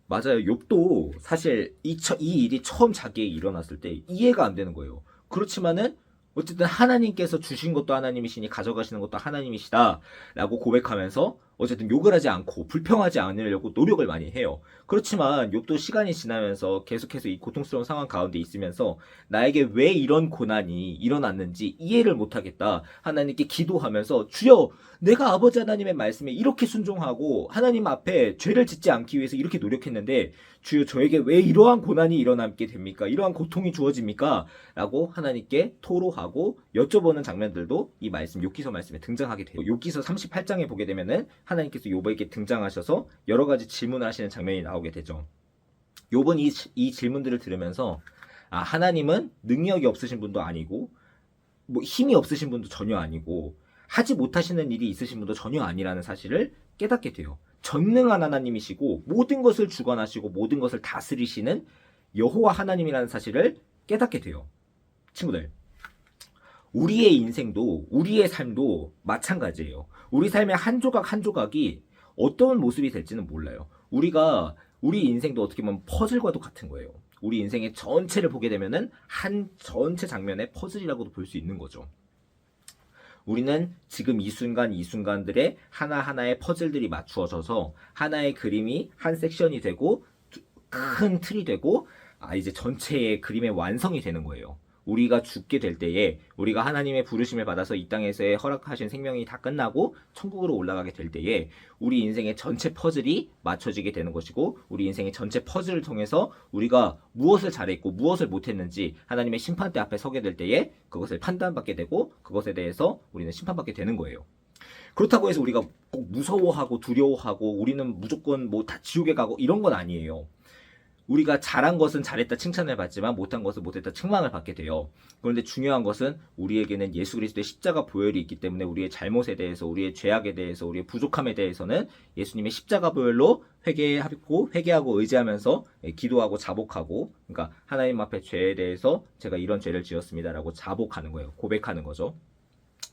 맞아요. 욥도 사실 이 일이 처음 자기에게 일어났을 때 이해가 안 되는 거예요. 그렇지만은 어쨌든 하나님께서 주신 것도 하나님이시니 가져가시는 것도 하나님이시다 라고 고백하면서 어쨌든 욕을 하지 않고 불평하지 않으려고 노력을 많이 해요. 그렇지만 욥도 시간이 지나면서 계속해서 이 고통스러운 상황 가운데 있으면서 나에게 왜 이런 고난이 일어났는지 이해를 못하겠다. 하나님께 기도하면서 주여 내가 아버지 하나님의 말씀에 이렇게 순종하고 하나님 앞에 죄를 짓지 않기 위해서 이렇게 노력했는데 주여 저에게 왜 이러한 고난이 일어나게 됩니까? 이러한 고통이 주어집니까? 라고 하나님께 토로하고 여쭤보는 장면들도 이 말씀 욥기서 말씀에 등장하게 돼요. 욥기서 38장에 보게 되면은 하나님께서 욥에게 등장하셔서 여러 가지 질문을 하시는 장면이 나오게 되죠. 욥은 이 질문들을 들으면서 아 하나님은 능력이 없으신 분도 아니고 뭐 힘이 없으신 분도 전혀 아니고 하지 못하시는 일이 있으신 분도 전혀 아니라는 사실을 깨닫게 돼요. 전능한 하나님이시고 모든 것을 주관하시고 모든 것을 다스리시는 여호와 하나님이라는 사실을 깨닫게 돼요. 친구들, 우리의 인생도 우리의 삶도 마찬가지예요. 우리 삶의 한 조각 한 조각이 어떤 모습이 될지는 몰라요. 우리 인생도 어떻게 보면 퍼즐과도 같은 거예요. 우리 인생의 전체를 보게 되면은 한 전체 장면의 퍼즐이라고도 볼 수 있는 거죠. 우리는 지금 이 순간 이 순간들의 하나하나의 퍼즐들이 맞추어져서 하나의 그림이 한 섹션이 되고 큰 틀이 되고 이제 전체의 그림의 완성이 되는 거예요. 우리가 죽게 될 때에 우리가 하나님의 부르심을 받아서 이 땅에서의 허락하신 생명이 다 끝나고 천국으로 올라가게 될 때에 우리 인생의 전체 퍼즐이 맞춰지게 되는 것이고 우리 인생의 전체 퍼즐을 통해서 우리가 무엇을 잘했고 무엇을 못했는지 하나님의 심판대 앞에 서게 될 때에 그것을 판단받게 되고 그것에 대해서 우리는 심판받게 되는 거예요. 그렇다고 해서 우리가 꼭 무서워하고 두려워하고 우리는 무조건 뭐 다 지옥에 가고 이런 건 아니에요. 우리가 잘한 것은 잘했다 칭찬을 받지만 못한 것은 못했다 책망을 받게 돼요. 그런데 중요한 것은 우리에게는 예수 그리스도의 십자가 보혈이 있기 때문에 우리의 잘못에 대해서 우리의 죄악에 대해서 우리의 부족함에 대해서는 예수님의 십자가 보혈로 회개하고 의지하면서 기도하고 자복하고 그러니까 하나님 앞에 죄에 대해서 제가 이런 죄를 지었습니다라고 자복하는 거예요. 고백하는 거죠.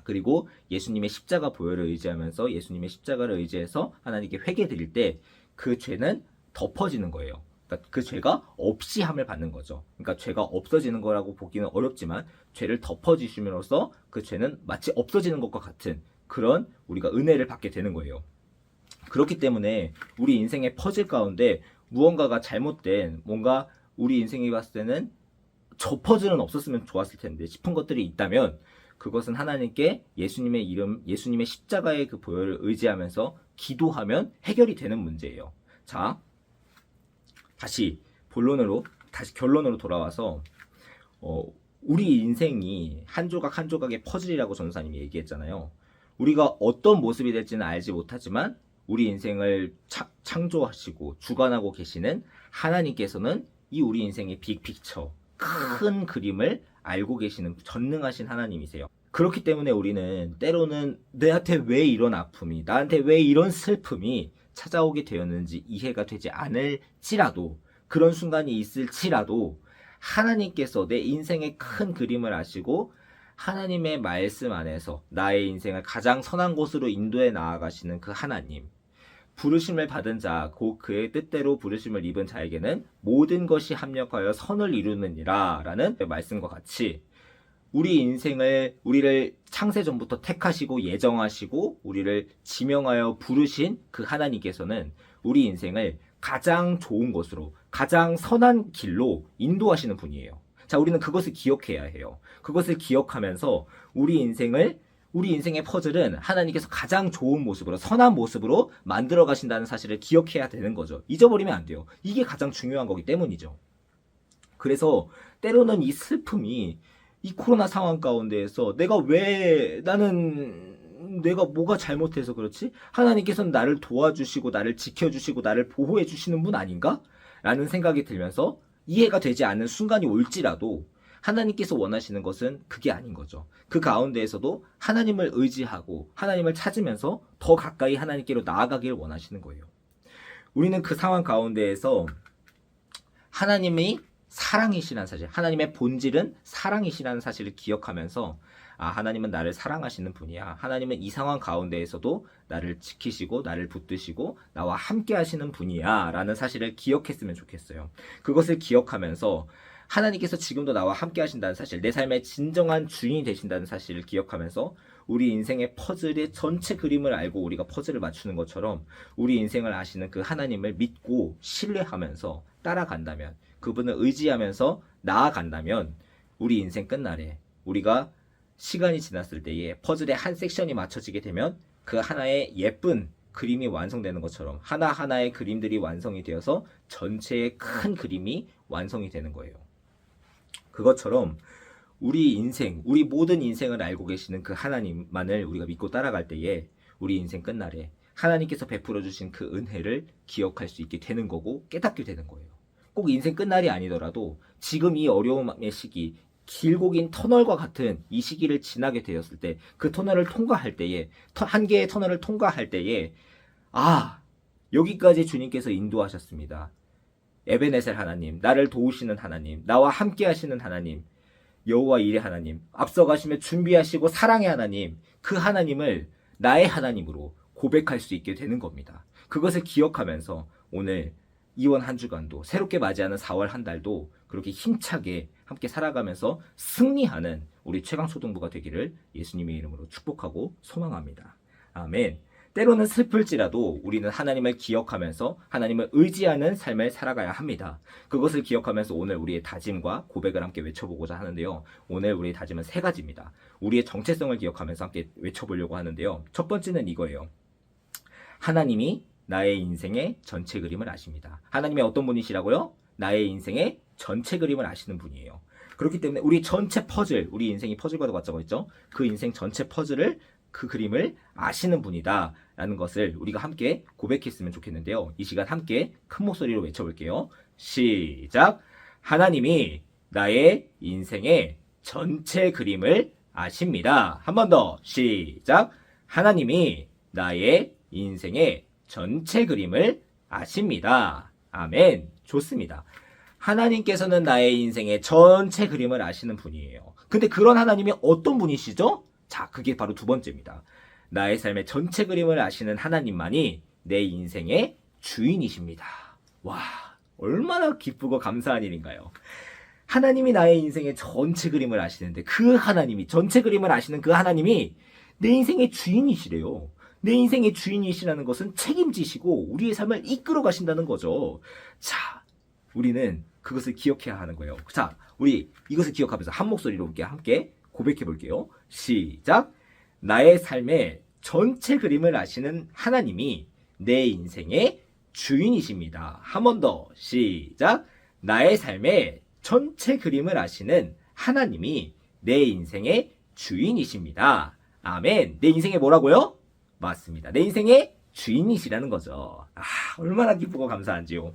그리고 예수님의 십자가 보혈을 의지하면서 예수님의 십자가를 의지해서 하나님께 회개 드릴 때 그 죄는 덮어지는 거예요. 그러니까 그 죄가 없이 함을 받는 거죠. 그러니까 죄가 없어지는 거라고 보기는 어렵지만 죄를 덮어주심으로써 그 죄는 마치 없어지는 것과 같은 그런 우리가 은혜를 받게 되는 거예요. 그렇기 때문에 우리 인생의 퍼즐 가운데 무언가가 잘못된 뭔가 우리 인생이 봤을 때는 저 퍼즐은 없었으면 좋았을 텐데 싶은 것들이 있다면 그것은 하나님께 예수님의 이름, 예수님의 십자가의 그 보혈을 의지하면서 기도하면 해결이 되는 문제예요. 자, 다시 결론으로 돌아와서 우리 인생이 한 조각 한 조각의 퍼즐이라고 전도사님이 얘기했잖아요. 우리가 어떤 모습이 될지는 알지 못하지만 우리 인생을 창조하시고 주관하고 계시는 하나님께서는 이 우리 인생의 빅픽처, 큰 그림을 알고 계시는 전능하신 하나님이세요. 그렇기 때문에 우리는 때로는 내한테 왜 이런 아픔이, 나한테 왜 이런 슬픔이 찾아오게 되었는지 이해가 되지 않을지라도 그런 순간이 있을지라도 하나님께서 내 인생의 큰 그림을 아시고 하나님의 말씀 안에서 나의 인생을 가장 선한 곳으로 인도해 나아가시는 그 하나님, 부르심을 받은 자, 곧 그의 뜻대로 부르심을 입은 자에게는 모든 것이 합력하여 선을 이루느니라 라는 말씀과 같이 우리를 창세전부터 택하시고 예정하시고 우리를 지명하여 부르신 그 하나님께서는 우리 인생을 가장 좋은 것으로 가장 선한 길로 인도하시는 분이에요. 자, 우리는 그것을 기억해야 해요. 그것을 기억하면서 우리 인생의 퍼즐은 하나님께서 가장 좋은 모습으로 선한 모습으로 만들어 가신다는 사실을 기억해야 되는 거죠. 잊어버리면 안 돼요. 이게 가장 중요한 거기 때문이죠. 그래서 때로는 이 슬픔이 이 코로나 상황 가운데에서 내가 뭐가 잘못해서 그렇지? 하나님께서는 나를 도와주시고 나를 지켜주시고 나를 보호해 주시는 분 아닌가? 라는 생각이 들면서 이해가 되지 않는 순간이 올지라도 하나님께서 원하시는 것은 그게 아닌 거죠. 그 가운데에서도 하나님을 의지하고 하나님을 찾으면서 더 가까이 하나님께로 나아가길 원하시는 거예요. 우리는 그 상황 가운데에서 하나님이 사랑이시라는 사실, 하나님의 본질은 사랑이시라는 사실을 기억하면서 하나님은 나를 사랑하시는 분이야. 하나님은 이 상황 가운데에서도 나를 지키시고 나를 붙드시고 나와 함께 하시는 분이야 라는 사실을 기억했으면 좋겠어요. 그것을 기억하면서 하나님께서 지금도 나와 함께 하신다는 사실, 내 삶의 진정한 주인이 되신다는 사실을 기억하면서 우리 인생의 퍼즐의 전체 그림을 알고 우리가 퍼즐을 맞추는 것처럼 우리 인생을 아시는 그 하나님을 믿고 신뢰하면서 따라간다면, 그분을 의지하면서 나아간다면 우리 인생 끝날에 우리가 시간이 지났을 때에 퍼즐의 한 섹션이 맞춰지게 되면 그 하나의 예쁜 그림이 완성되는 것처럼 하나하나의 그림들이 완성이 되어서 전체의 큰 그림이 완성이 되는 거예요. 그것처럼 우리 인생, 우리 모든 인생을 알고 계시는 그 하나님만을 우리가 믿고 따라갈 때에 우리 인생 끝날에 하나님께서 베풀어 주신 그 은혜를 기억할 수 있게 되는 거고 깨닫게 되는 거예요. 꼭 인생 끝날이 아니더라도 지금 이 어려움의 시기, 길고 긴 터널과 같은 이 시기를 지나게 되었을 때, 그 터널을 통과할 때에, 한 개의 터널을 통과할 때에 여기까지 주님께서 인도하셨습니다. 에베네셀 하나님, 나를 도우시는 하나님, 나와 함께 하시는 하나님, 여호와 이레 하나님, 앞서가시며 준비하시고 사랑의 하나님, 그 하나님을 나의 하나님으로 고백할 수 있게 되는 겁니다. 그것을 기억하면서 오늘 이번 한 주간도, 새롭게 맞이하는 4월 한 달도 그렇게 힘차게 함께 살아가면서 승리하는 우리 최강초등부가 되기를 예수님의 이름으로 축복하고 소망합니다. 아멘. 때로는 슬플지라도 우리는 하나님을 기억하면서 하나님을 의지하는 삶을 살아가야 합니다. 그것을 기억하면서 오늘 우리의 다짐과 고백을 함께 외쳐보고자 하는데요. 오늘 우리의 다짐은 3가지입니다. 우리의 정체성을 기억하면서 함께 외쳐보려고 하는데요. 첫 번째는 이거예요. 하나님이 나의 인생의 전체 그림을 아십니다. 하나님이 어떤 분이시라고요? 나의 인생의 전체 그림을 아시는 분이에요. 그렇기 때문에 우리 전체 퍼즐, 우리 인생이 퍼즐과도 같다고 했죠. 그 인생 전체 퍼즐을, 그 그림을 아시는 분이다 라는 것을 우리가 함께 고백했으면 좋겠는데요. 이 시간 함께 큰 목소리로 외쳐볼게요. 시작! 하나님이 나의 인생의 전체 그림을 아십니다. 한 번 더 시작! 하나님이 나의 인생의 전체 그림을 아십니다. 아멘. 좋습니다. 하나님께서는 나의 인생의 전체 그림을 아시는 분이에요. 근데 그런 하나님이 어떤 분이시죠? 자, 그게 바로 2번째입니다. 나의 삶의 전체 그림을 아시는 하나님만이 내 인생의 주인이십니다. 와, 얼마나 기쁘고 감사한 일인가요? 하나님이 나의 인생의 전체 그림을 아시는데 그 하나님이, 전체 그림을 아시는 그 하나님이 내 인생의 주인이시래요. 내 인생의 주인이시라는 것은 책임지시고 우리의 삶을 이끌어 가신다는 거죠. 자, 우리는 그것을 기억해야 하는 거예요. 자, 우리 이것을 기억하면서 한 목소리로 함께 고백해 볼게요. 시작! 나의 삶의 전체 그림을 아시는 하나님이 내 인생의 주인이십니다. 한 번 더 시작! 나의 삶의 전체 그림을 아시는 하나님이 내 인생의 주인이십니다. 아멘. 내 인생의 뭐라고요? 맞습니다. 내 인생의 주인이시라는 거죠. 얼마나 기쁘고 감사한지요.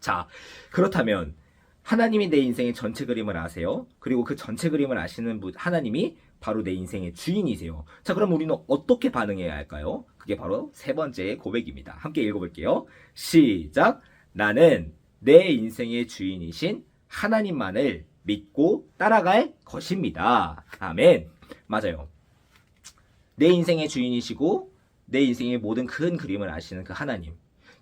자, 그렇다면 하나님이 내 인생의 전체 그림을 아세요. 그리고 그 전체 그림을 아시는 분, 하나님이 바로 내 인생의 주인이세요. 자, 그럼 우리는 어떻게 반응해야 할까요? 그게 바로 3번째의 고백입니다. 함께 읽어볼게요. 시작! 나는 내 인생의 주인이신 하나님만을 믿고 따라갈 것입니다. 아멘. 맞아요. 내 인생의 주인이시고 내 인생의 모든 큰 그림을 아시는 그 하나님,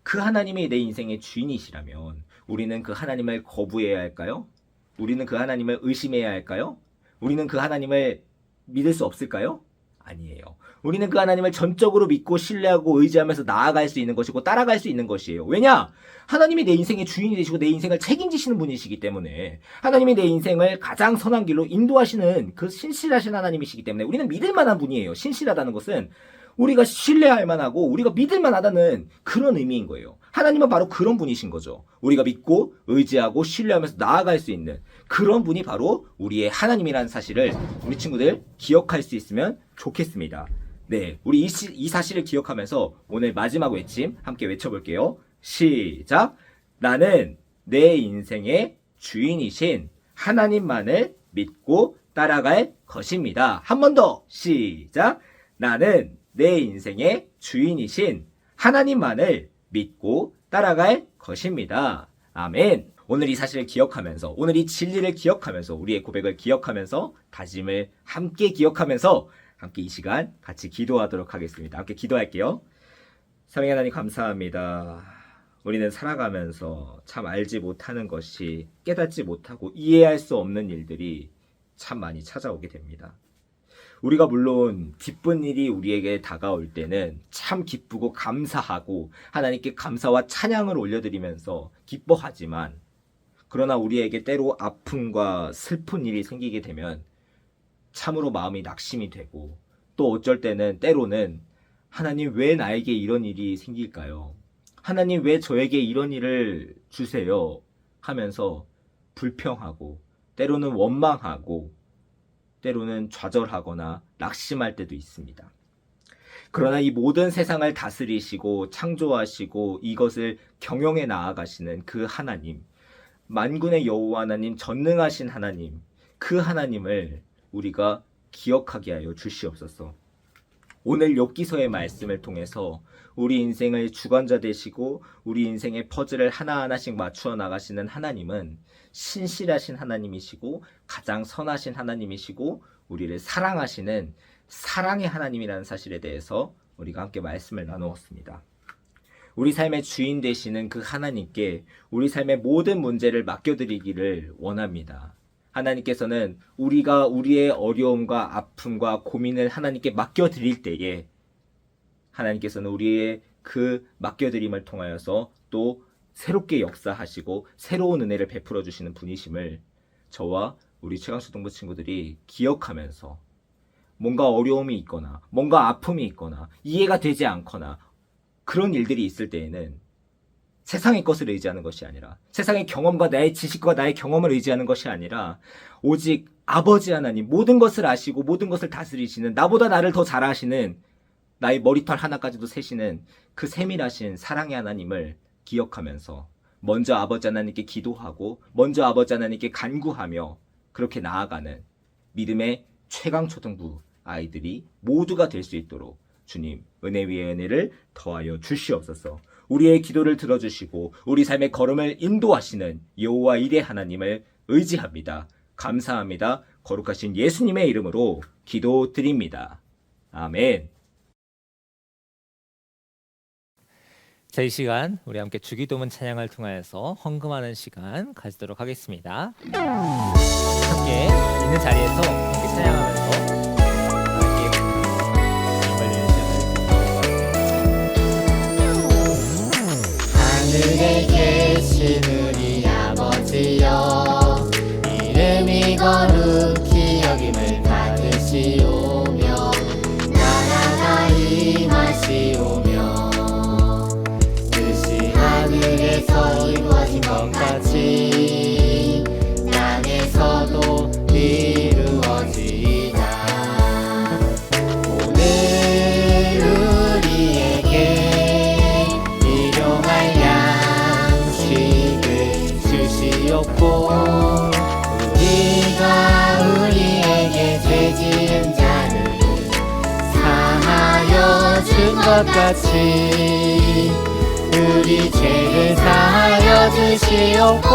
그 하나님이 내 인생의 주인이시라면 우리는 그 하나님을 거부해야 할까요? 우리는 그 하나님을 의심해야 할까요? 우리는 그 하나님을 믿을 수 없을까요? 아니에요. 우리는 그 하나님을 전적으로 믿고 신뢰하고 의지하면서 나아갈 수 있는 것이고 따라갈 수 있는 것이에요. 왜냐? 하나님이 내 인생의 주인이 되시고 내 인생을 책임지시는 분이시기 때문에, 하나님이 내 인생을 가장 선한 길로 인도하시는 그 신실하신 하나님이시기 때문에 우리는 믿을 만한 분이에요. 신실하다는 것은 우리가 신뢰할 만하고 우리가 믿을 만하다는 그런 의미인 거예요. 하나님은 바로 그런 분이신 거죠. 우리가 믿고 의지하고 신뢰하면서 나아갈 수 있는 그런 분이 바로 우리의 하나님이라는 사실을 우리 친구들 기억할 수 있으면 좋겠습니다. 네, 우리 이 사실을 기억하면서 오늘 마지막 외침 함께 외쳐볼게요. 시작! 나는 내 인생의 주인이신 하나님만을 믿고 따라갈 것입니다. 한 번 더 시작. 나는 내 인생의 주인이신 하나님만을 믿고 따라갈 것입니다. 아멘. 오늘 이 사실을 기억하면서, 오늘 이 진리를 기억하면서, 우리의 고백을 기억하면서, 다짐을 함께 기억하면서 함께 이 시간 같이 기도하도록 하겠습니다. 함께 기도할게요. 사랑의 하나님 감사합니다. 우리는 살아가면서 참 알지 못하는 것이, 깨닫지 못하고 이해할 수 없는 일들이 참 많이 찾아오게 됩니다. 우리가 물론 기쁜 일이 우리에게 다가올 때는 참 기쁘고 감사하고 하나님께 감사와 찬양을 올려드리면서 기뻐하지만, 그러나 우리에게 때로 아픔과 슬픈 일이 생기게 되면 참으로 마음이 낙심이 되고, 또 어쩔 때는 때로는 하나님 왜 나에게 이런 일이 생길까요? 하나님 왜 저에게 이런 일을 주세요? 하면서 불평하고, 때로는 원망하고, 때로는 좌절하거나 낙심할 때도 있습니다. 그러나 이 모든 세상을 다스리시고 창조하시고 이것을 경영해 나아가시는 그 하나님, 만군의 여호와 하나님, 전능하신 하나님, 그 하나님을 우리가 기억하게 하여 주시옵소서. 오늘 욥기서의 말씀을 통해서 우리 인생의 주관자 되시고 우리 인생의 퍼즐을 하나하나씩 맞추어 나가시는 하나님은 신실하신 하나님이시고 가장 선하신 하나님이시고 우리를 사랑하시는 사랑의 하나님이라는 사실에 대해서 우리가 함께 말씀을 나누었습니다. 우리 삶의 주인 되시는 그 하나님께 우리 삶의 모든 문제를 맡겨드리기를 원합니다. 하나님께서는 우리가 우리의 어려움과 아픔과 고민을 하나님께 맡겨드릴 때에 하나님께서는 우리의 그 맡겨드림을 통하여서 또 새롭게 역사하시고 새로운 은혜를 베풀어 주시는 분이심을 저와 우리 최강초등부 친구들이 기억하면서, 뭔가 어려움이 있거나 뭔가 아픔이 있거나 이해가 되지 않거나 그런 일들이 있을 때에는 세상의 것을 의지하는 것이 아니라, 세상의 경험과 나의 지식과 나의 경험을 의지하는 것이 아니라 오직 아버지 하나님, 모든 것을 아시고 모든 것을 다스리시는, 나보다 나를 더 잘 아시는, 나의 머리털 하나까지도 세시는 그 세밀하신 사랑의 하나님을 기억하면서 먼저 아버지 하나님께 기도하고 먼저 아버지 하나님께 간구하며 그렇게 나아가는 믿음의 최강초등부 아이들이 모두가 될 수 있도록 주님 은혜 위에 은혜를 더하여 주시옵소서. 우리의 기도를 들어주시고 우리 삶의 걸음을 인도하시는 여호와 이레 하나님을 의지합니다. 감사합니다. 거룩하신 예수님의 이름으로 기도드립니다. 아멘. 자, 이 시간 우리 함께 주기도문 찬양을 통하여서 헌금하는 시간 가지도록 하겠습니다. 함께 있는 자리에서 함께 찬양하면서 하나님께 걸리는 하늘에 계신 우리 아버지여, 이름이 거룩히 여김을 받으시오며 나라가 임하시오며 뜻이 하늘에서 이루어진 것 같이 땅에서도 이루어지이다. 오늘 우리에게 일용할 양식을 주시옵고 우리가 우리에게 죄 지은 자를 사하여 준 것 같이 우리 죄를 사하여 주시옵고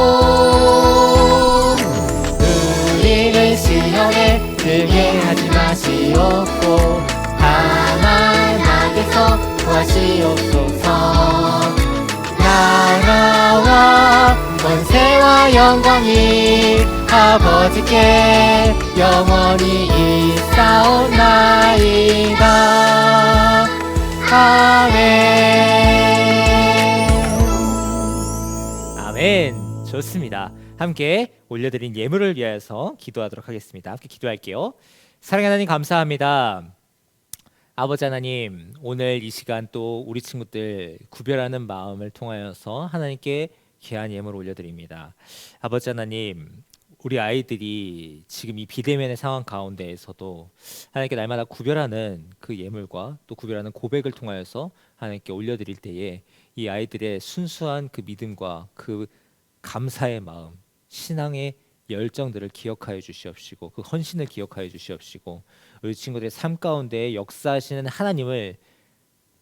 우리를 시험에 들게 하지 마시옵고 다만 악에서 구하시옵소서. 나라와 권세와 영광이 아버지께 영원히 있사옵나이다. 아멘. 좋습니다. 함께 올려드린 예물을 위해서 기도하도록 하겠습니다. 함께 기도할게요. 사랑하는 하나님 감사합니다. 아버지 하나님, 오늘 이 시간 또 우리 친구들 구별하는 마음을 통하여서 하나님께 귀한 예물을 올려드립니다. 아버지 하나님, 우리 아이들이 지금 이 비대면의 상황 가운데에서도 하나님께 날마다 구별하는 그 예물과 또 구별하는 고백을 통하여서 하나님께 올려드릴 때에 이 아이들의 순수한 그 믿음과 그 감사의 마음, 신앙의 열정들을 기억하여 주시옵시고 그 헌신을 기억하여 주시옵시고 우리 친구들의 삶 가운데 역사하시는 하나님을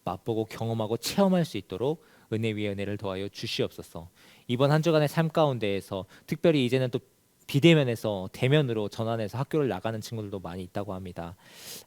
맛보고 경험하고 체험할 수 있도록 은혜 위에 은혜를 더하여 주시옵소서. 이번 한 주간의 삶 가운데에서 특별히 이제는 또 비대면에서 대면으로 전환해서 학교를 나가는 친구들도 많이 있다고 합니다.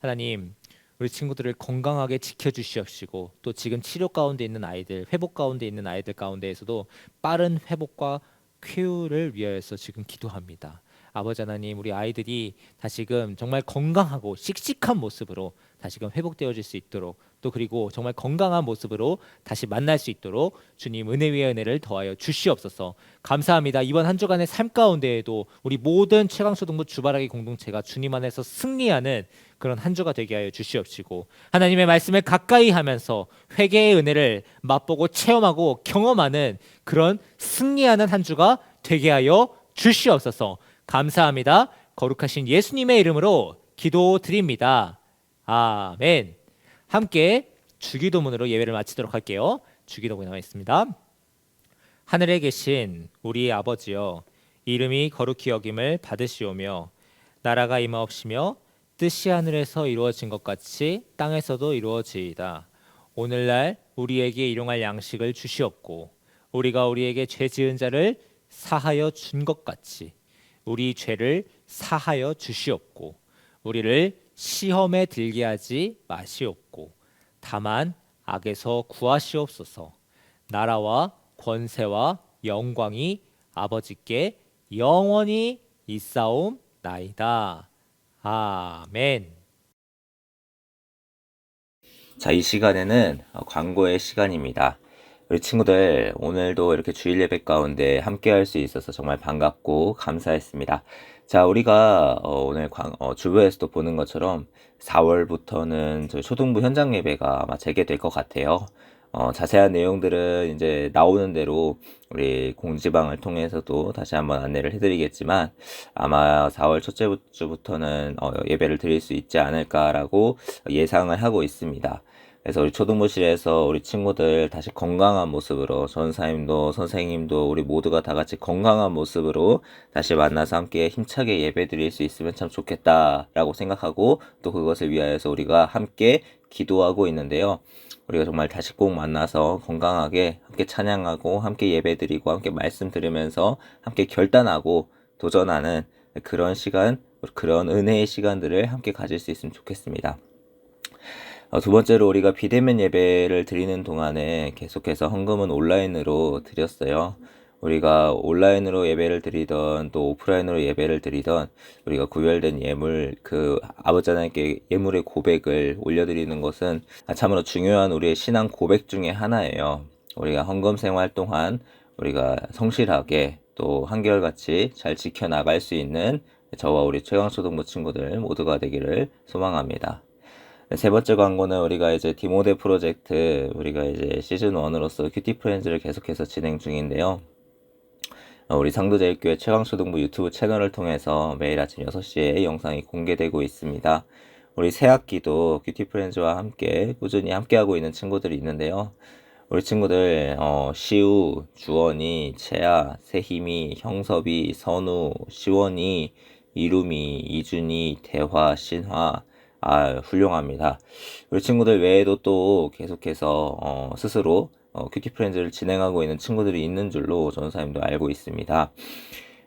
하나님, 우리 친구들을 건강하게 지켜주시옵시고 또 지금 치료 가운데 있는 아이들, 회복 가운데 있는 아이들 가운데에서도 빠른 회복과 쾌유를 위하여서 지금 기도합니다. 아버지 하나님, 우리 아이들이 다시금 정말 건강하고 씩씩한 모습으로 다시금 회복되어질 수 있도록 또 그리고 정말 건강한 모습으로 다시 만날 수 있도록 주님 은혜 위에 은혜를 더하여 주시옵소서. 감사합니다. 이번 한 주간의 삶 가운데에도 우리 모든 최강초등부 주바라기 공동체가 주님 안에서 승리하는 그런 한 주가 되게 하여 주시옵시고 하나님의 말씀을 가까이 하면서 회개의 은혜를 맛보고 체험하고 경험하는 그런 승리하는 한 주가 되게 하여 주시옵소서. 감사합니다. 거룩하신 예수님의 이름으로 기도드립니다. 아멘. 함께 주기도문으로 예배를 마치도록 할게요. 주기도문이 나와 있습니다. 하늘에 계신 우리 아버지여, 이름이 거룩히 여김을 받으시오며 나라가 임하옵시며 뜻이 하늘에서 이루어진 것 같이 땅에서도 이루어지이다. 오늘날 우리에게 일용할 양식을 주시옵고 우리가 우리에게 죄 지은 자를 사하여 준 것 같이 우리 죄를 사하여 주시옵고 우리를 시험에 들게 하지 마시옵고 다만 악에서 구하시옵소서. 나라와 권세와 영광이 아버지께 영원히 있사옵나이다. 아멘. 자, 이 시간에는 광고의 시간입니다. 우리 친구들 오늘도 이렇게 주일 예배 가운데 함께 할 수 있어서 정말 반갑고 감사했습니다. 자, 우리가 오늘 주부에서도 보는 것처럼 4월부터는 저희 초등부 현장 예배가 아마 재개될 것 같아요. 자세한 내용들은 이제 나오는 대로 우리 공지방을 통해서도 다시 한번 안내를 해드리겠지만 아마 4월 첫째 주부터는 예배를 드릴 수 있지 않을까라고 예상을 하고 있습니다. 그래서 우리 초등부실에서 우리 친구들 다시 건강한 모습으로 전사님도 선생님도 우리 모두가 다 같이 건강한 모습으로 다시 만나서 함께 힘차게 예배 드릴 수 있으면 참 좋겠다라고 생각하고 또 그것을 위하여서 우리가 함께 기도하고 있는데요. 우리가 정말 다시 꼭 만나서 건강하게 함께 찬양하고 함께 예배 드리고 함께 말씀 들으면서 함께 결단하고 도전하는 그런 시간, 그런 은혜의 시간들을 함께 가질 수 있으면 좋겠습니다. 두 번째로 우리가 비대면 예배를 드리는 동안에 계속해서 헌금은 온라인으로 드렸어요. 우리가 온라인으로 예배를 드리던 또 오프라인으로 예배를 드리던 우리가 구별된 예물, 그 아버지 하나님께 예물의 고백을 올려드리는 것은 참으로 중요한 우리의 신앙 고백 중에 하나예요. 우리가 헌금 생활 동안 우리가 성실하게 또 한결같이 잘 지켜나갈 수 있는 저와 우리 최강초등부 친구들 모두가 되기를 소망합니다. 세 번째 광고는 우리가 이제 디모데 프로젝트, 우리가 이제 시즌 1으로서 큐티 프렌즈를 계속해서 진행 중인데요. 우리 상도제일교회 최강초등부 유튜브 채널을 통해서 매일 아침 6시에 영상이 공개되고 있습니다. 우리 새 학기도 큐티 프렌즈와 함께 꾸준히 함께하고 있는 친구들이 있는데요. 우리 친구들 시우, 주원이, 채아, 세희미, 형섭이, 선우, 시원이, 이루미, 이준이, 대화, 신화, 훌륭합니다. 우리 친구들 외에도 또 계속해서 스스로 큐티 프렌즈를 진행하고 있는 친구들이 있는 줄로 전사님도 알고 있습니다.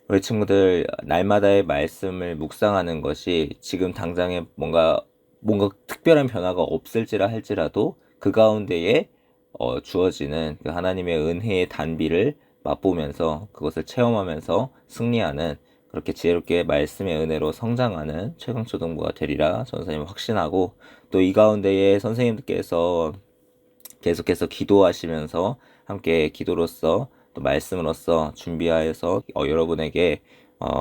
우리 친구들 날마다의 말씀을 묵상하는 것이 지금 당장에 뭔가 특별한 변화가 없을지라 할지라도 그 가운데에 주어지는 그 하나님의 은혜의 단비를 맛보면서 그것을 체험하면서 승리하는, 그렇게 지혜롭게 말씀의 은혜로 성장하는 최강초등부가 되리라 전사님 확신하고, 또 이 가운데에 선생님들께서 계속해서 기도하시면서 함께 기도로서 또 말씀으로서 준비하여서 여러분에게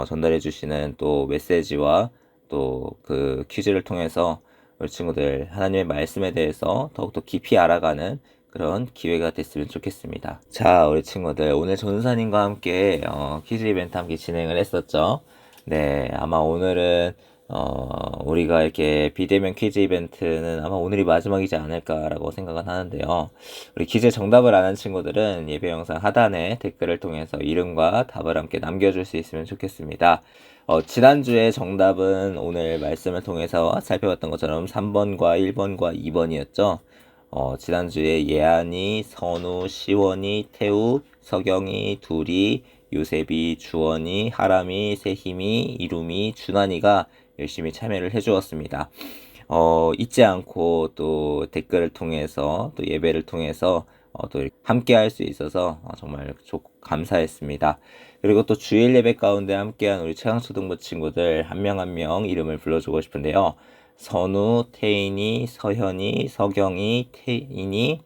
전달해 주시는 또 메시지와 또 그 퀴즈를 통해서 우리 친구들 하나님의 말씀에 대해서 더욱더 깊이 알아가는 그런 기회가 됐으면 좋겠습니다. 자, 우리 친구들 오늘 전사님과 함께 퀴즈 이벤트 함께 진행을 했었죠. 네, 아마 오늘은 우리가 이렇게 비대면 퀴즈 이벤트는 아마 오늘이 마지막이지 않을까라고 생각은 하는데요. 우리 퀴즈 정답을 아는 친구들은 예배 영상 하단에 댓글을 통해서 이름과 답을 함께 남겨줄 수 있으면 좋겠습니다. 지난주에 정답은 오늘 말씀을 통해서 살펴봤던 것처럼 3번과 1번과 2번이었죠. 지난주에 예안이, 선우, 시원이, 태우, 서경이, 둘이, 요셉이, 주원이, 하람이, 세힘이, 이룸이, 준환이가 열심히 참여를 해주었습니다. 잊지 않고 또 댓글을 통해서 또 예배를 통해서 또 함께 할 수 있어서 정말 좋고 감사했습니다. 그리고 또 주일 예배 가운데 함께한 우리 최강초등부 친구들 한 명 한 명 이름을 불러주고 싶은데요. 선우, 태인이, 서현이, 서경이, 태인이,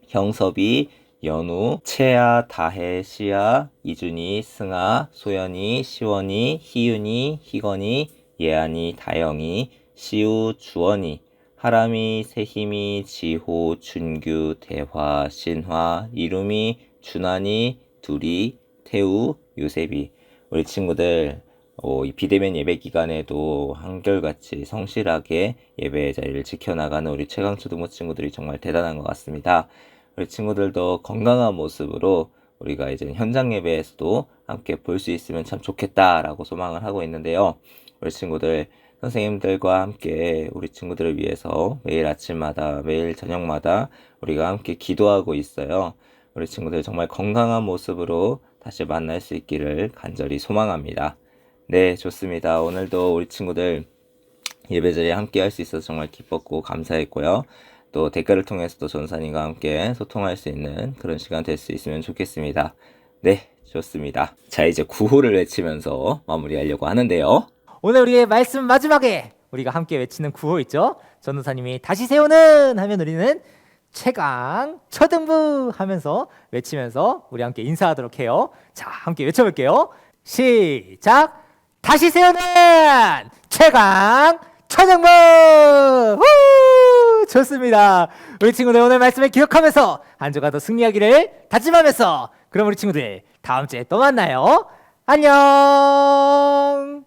형섭이, 연우, 채아, 다혜, 시아, 이준이, 승아, 소연이, 시원이, 희윤이, 희건이, 예안이, 다영이, 시우, 주원이, 하람이, 세힘이, 지호, 준규, 대화, 신화, 이룸이, 준환이, 둘이, 태우, 요셉이 우리 친구들 이 비대면 예배 기간에도 한결같이 성실하게 예배의 자리를 지켜나가는 우리 최강초등부 친구들이 정말 대단한 것 같습니다. 우리 친구들도 건강한 모습으로 우리가 이제 현장 예배에서도 함께 볼 수 있으면 참 좋겠다라고 소망을 하고 있는데요. 우리 친구들 선생님들과 함께 우리 친구들을 위해서 매일 아침마다 매일 저녁마다 우리가 함께 기도하고 있어요. 우리 친구들 정말 건강한 모습으로 다시 만날 수 있기를 간절히 소망합니다. 네, 좋습니다. 오늘도 우리 친구들 예배자리에 함께 할 수 있어서 정말 기뻤고 감사했고요. 또 댓글을 통해서도 전사님과 함께 소통할 수 있는 그런 시간 될 수 있으면 좋겠습니다. 네, 좋습니다. 자, 이제 구호를 외치면서 마무리하려고 하는데요. 오늘 우리의 말씀 마지막에 우리가 함께 외치는 구호 있죠? 전도사님이 다시 세우는 하면 우리는 최강 초등부 하면서 외치면서 우리 함께 인사하도록 해요. 자, 함께 외쳐볼게요. 시작! 다시 세우는 최강 초등부! 후! 좋습니다. 우리 친구들 오늘 말씀을 기억하면서 한 주가 더 승리하기를 다짐하면서 그럼 우리 친구들 다음 주에 또 만나요. 안녕.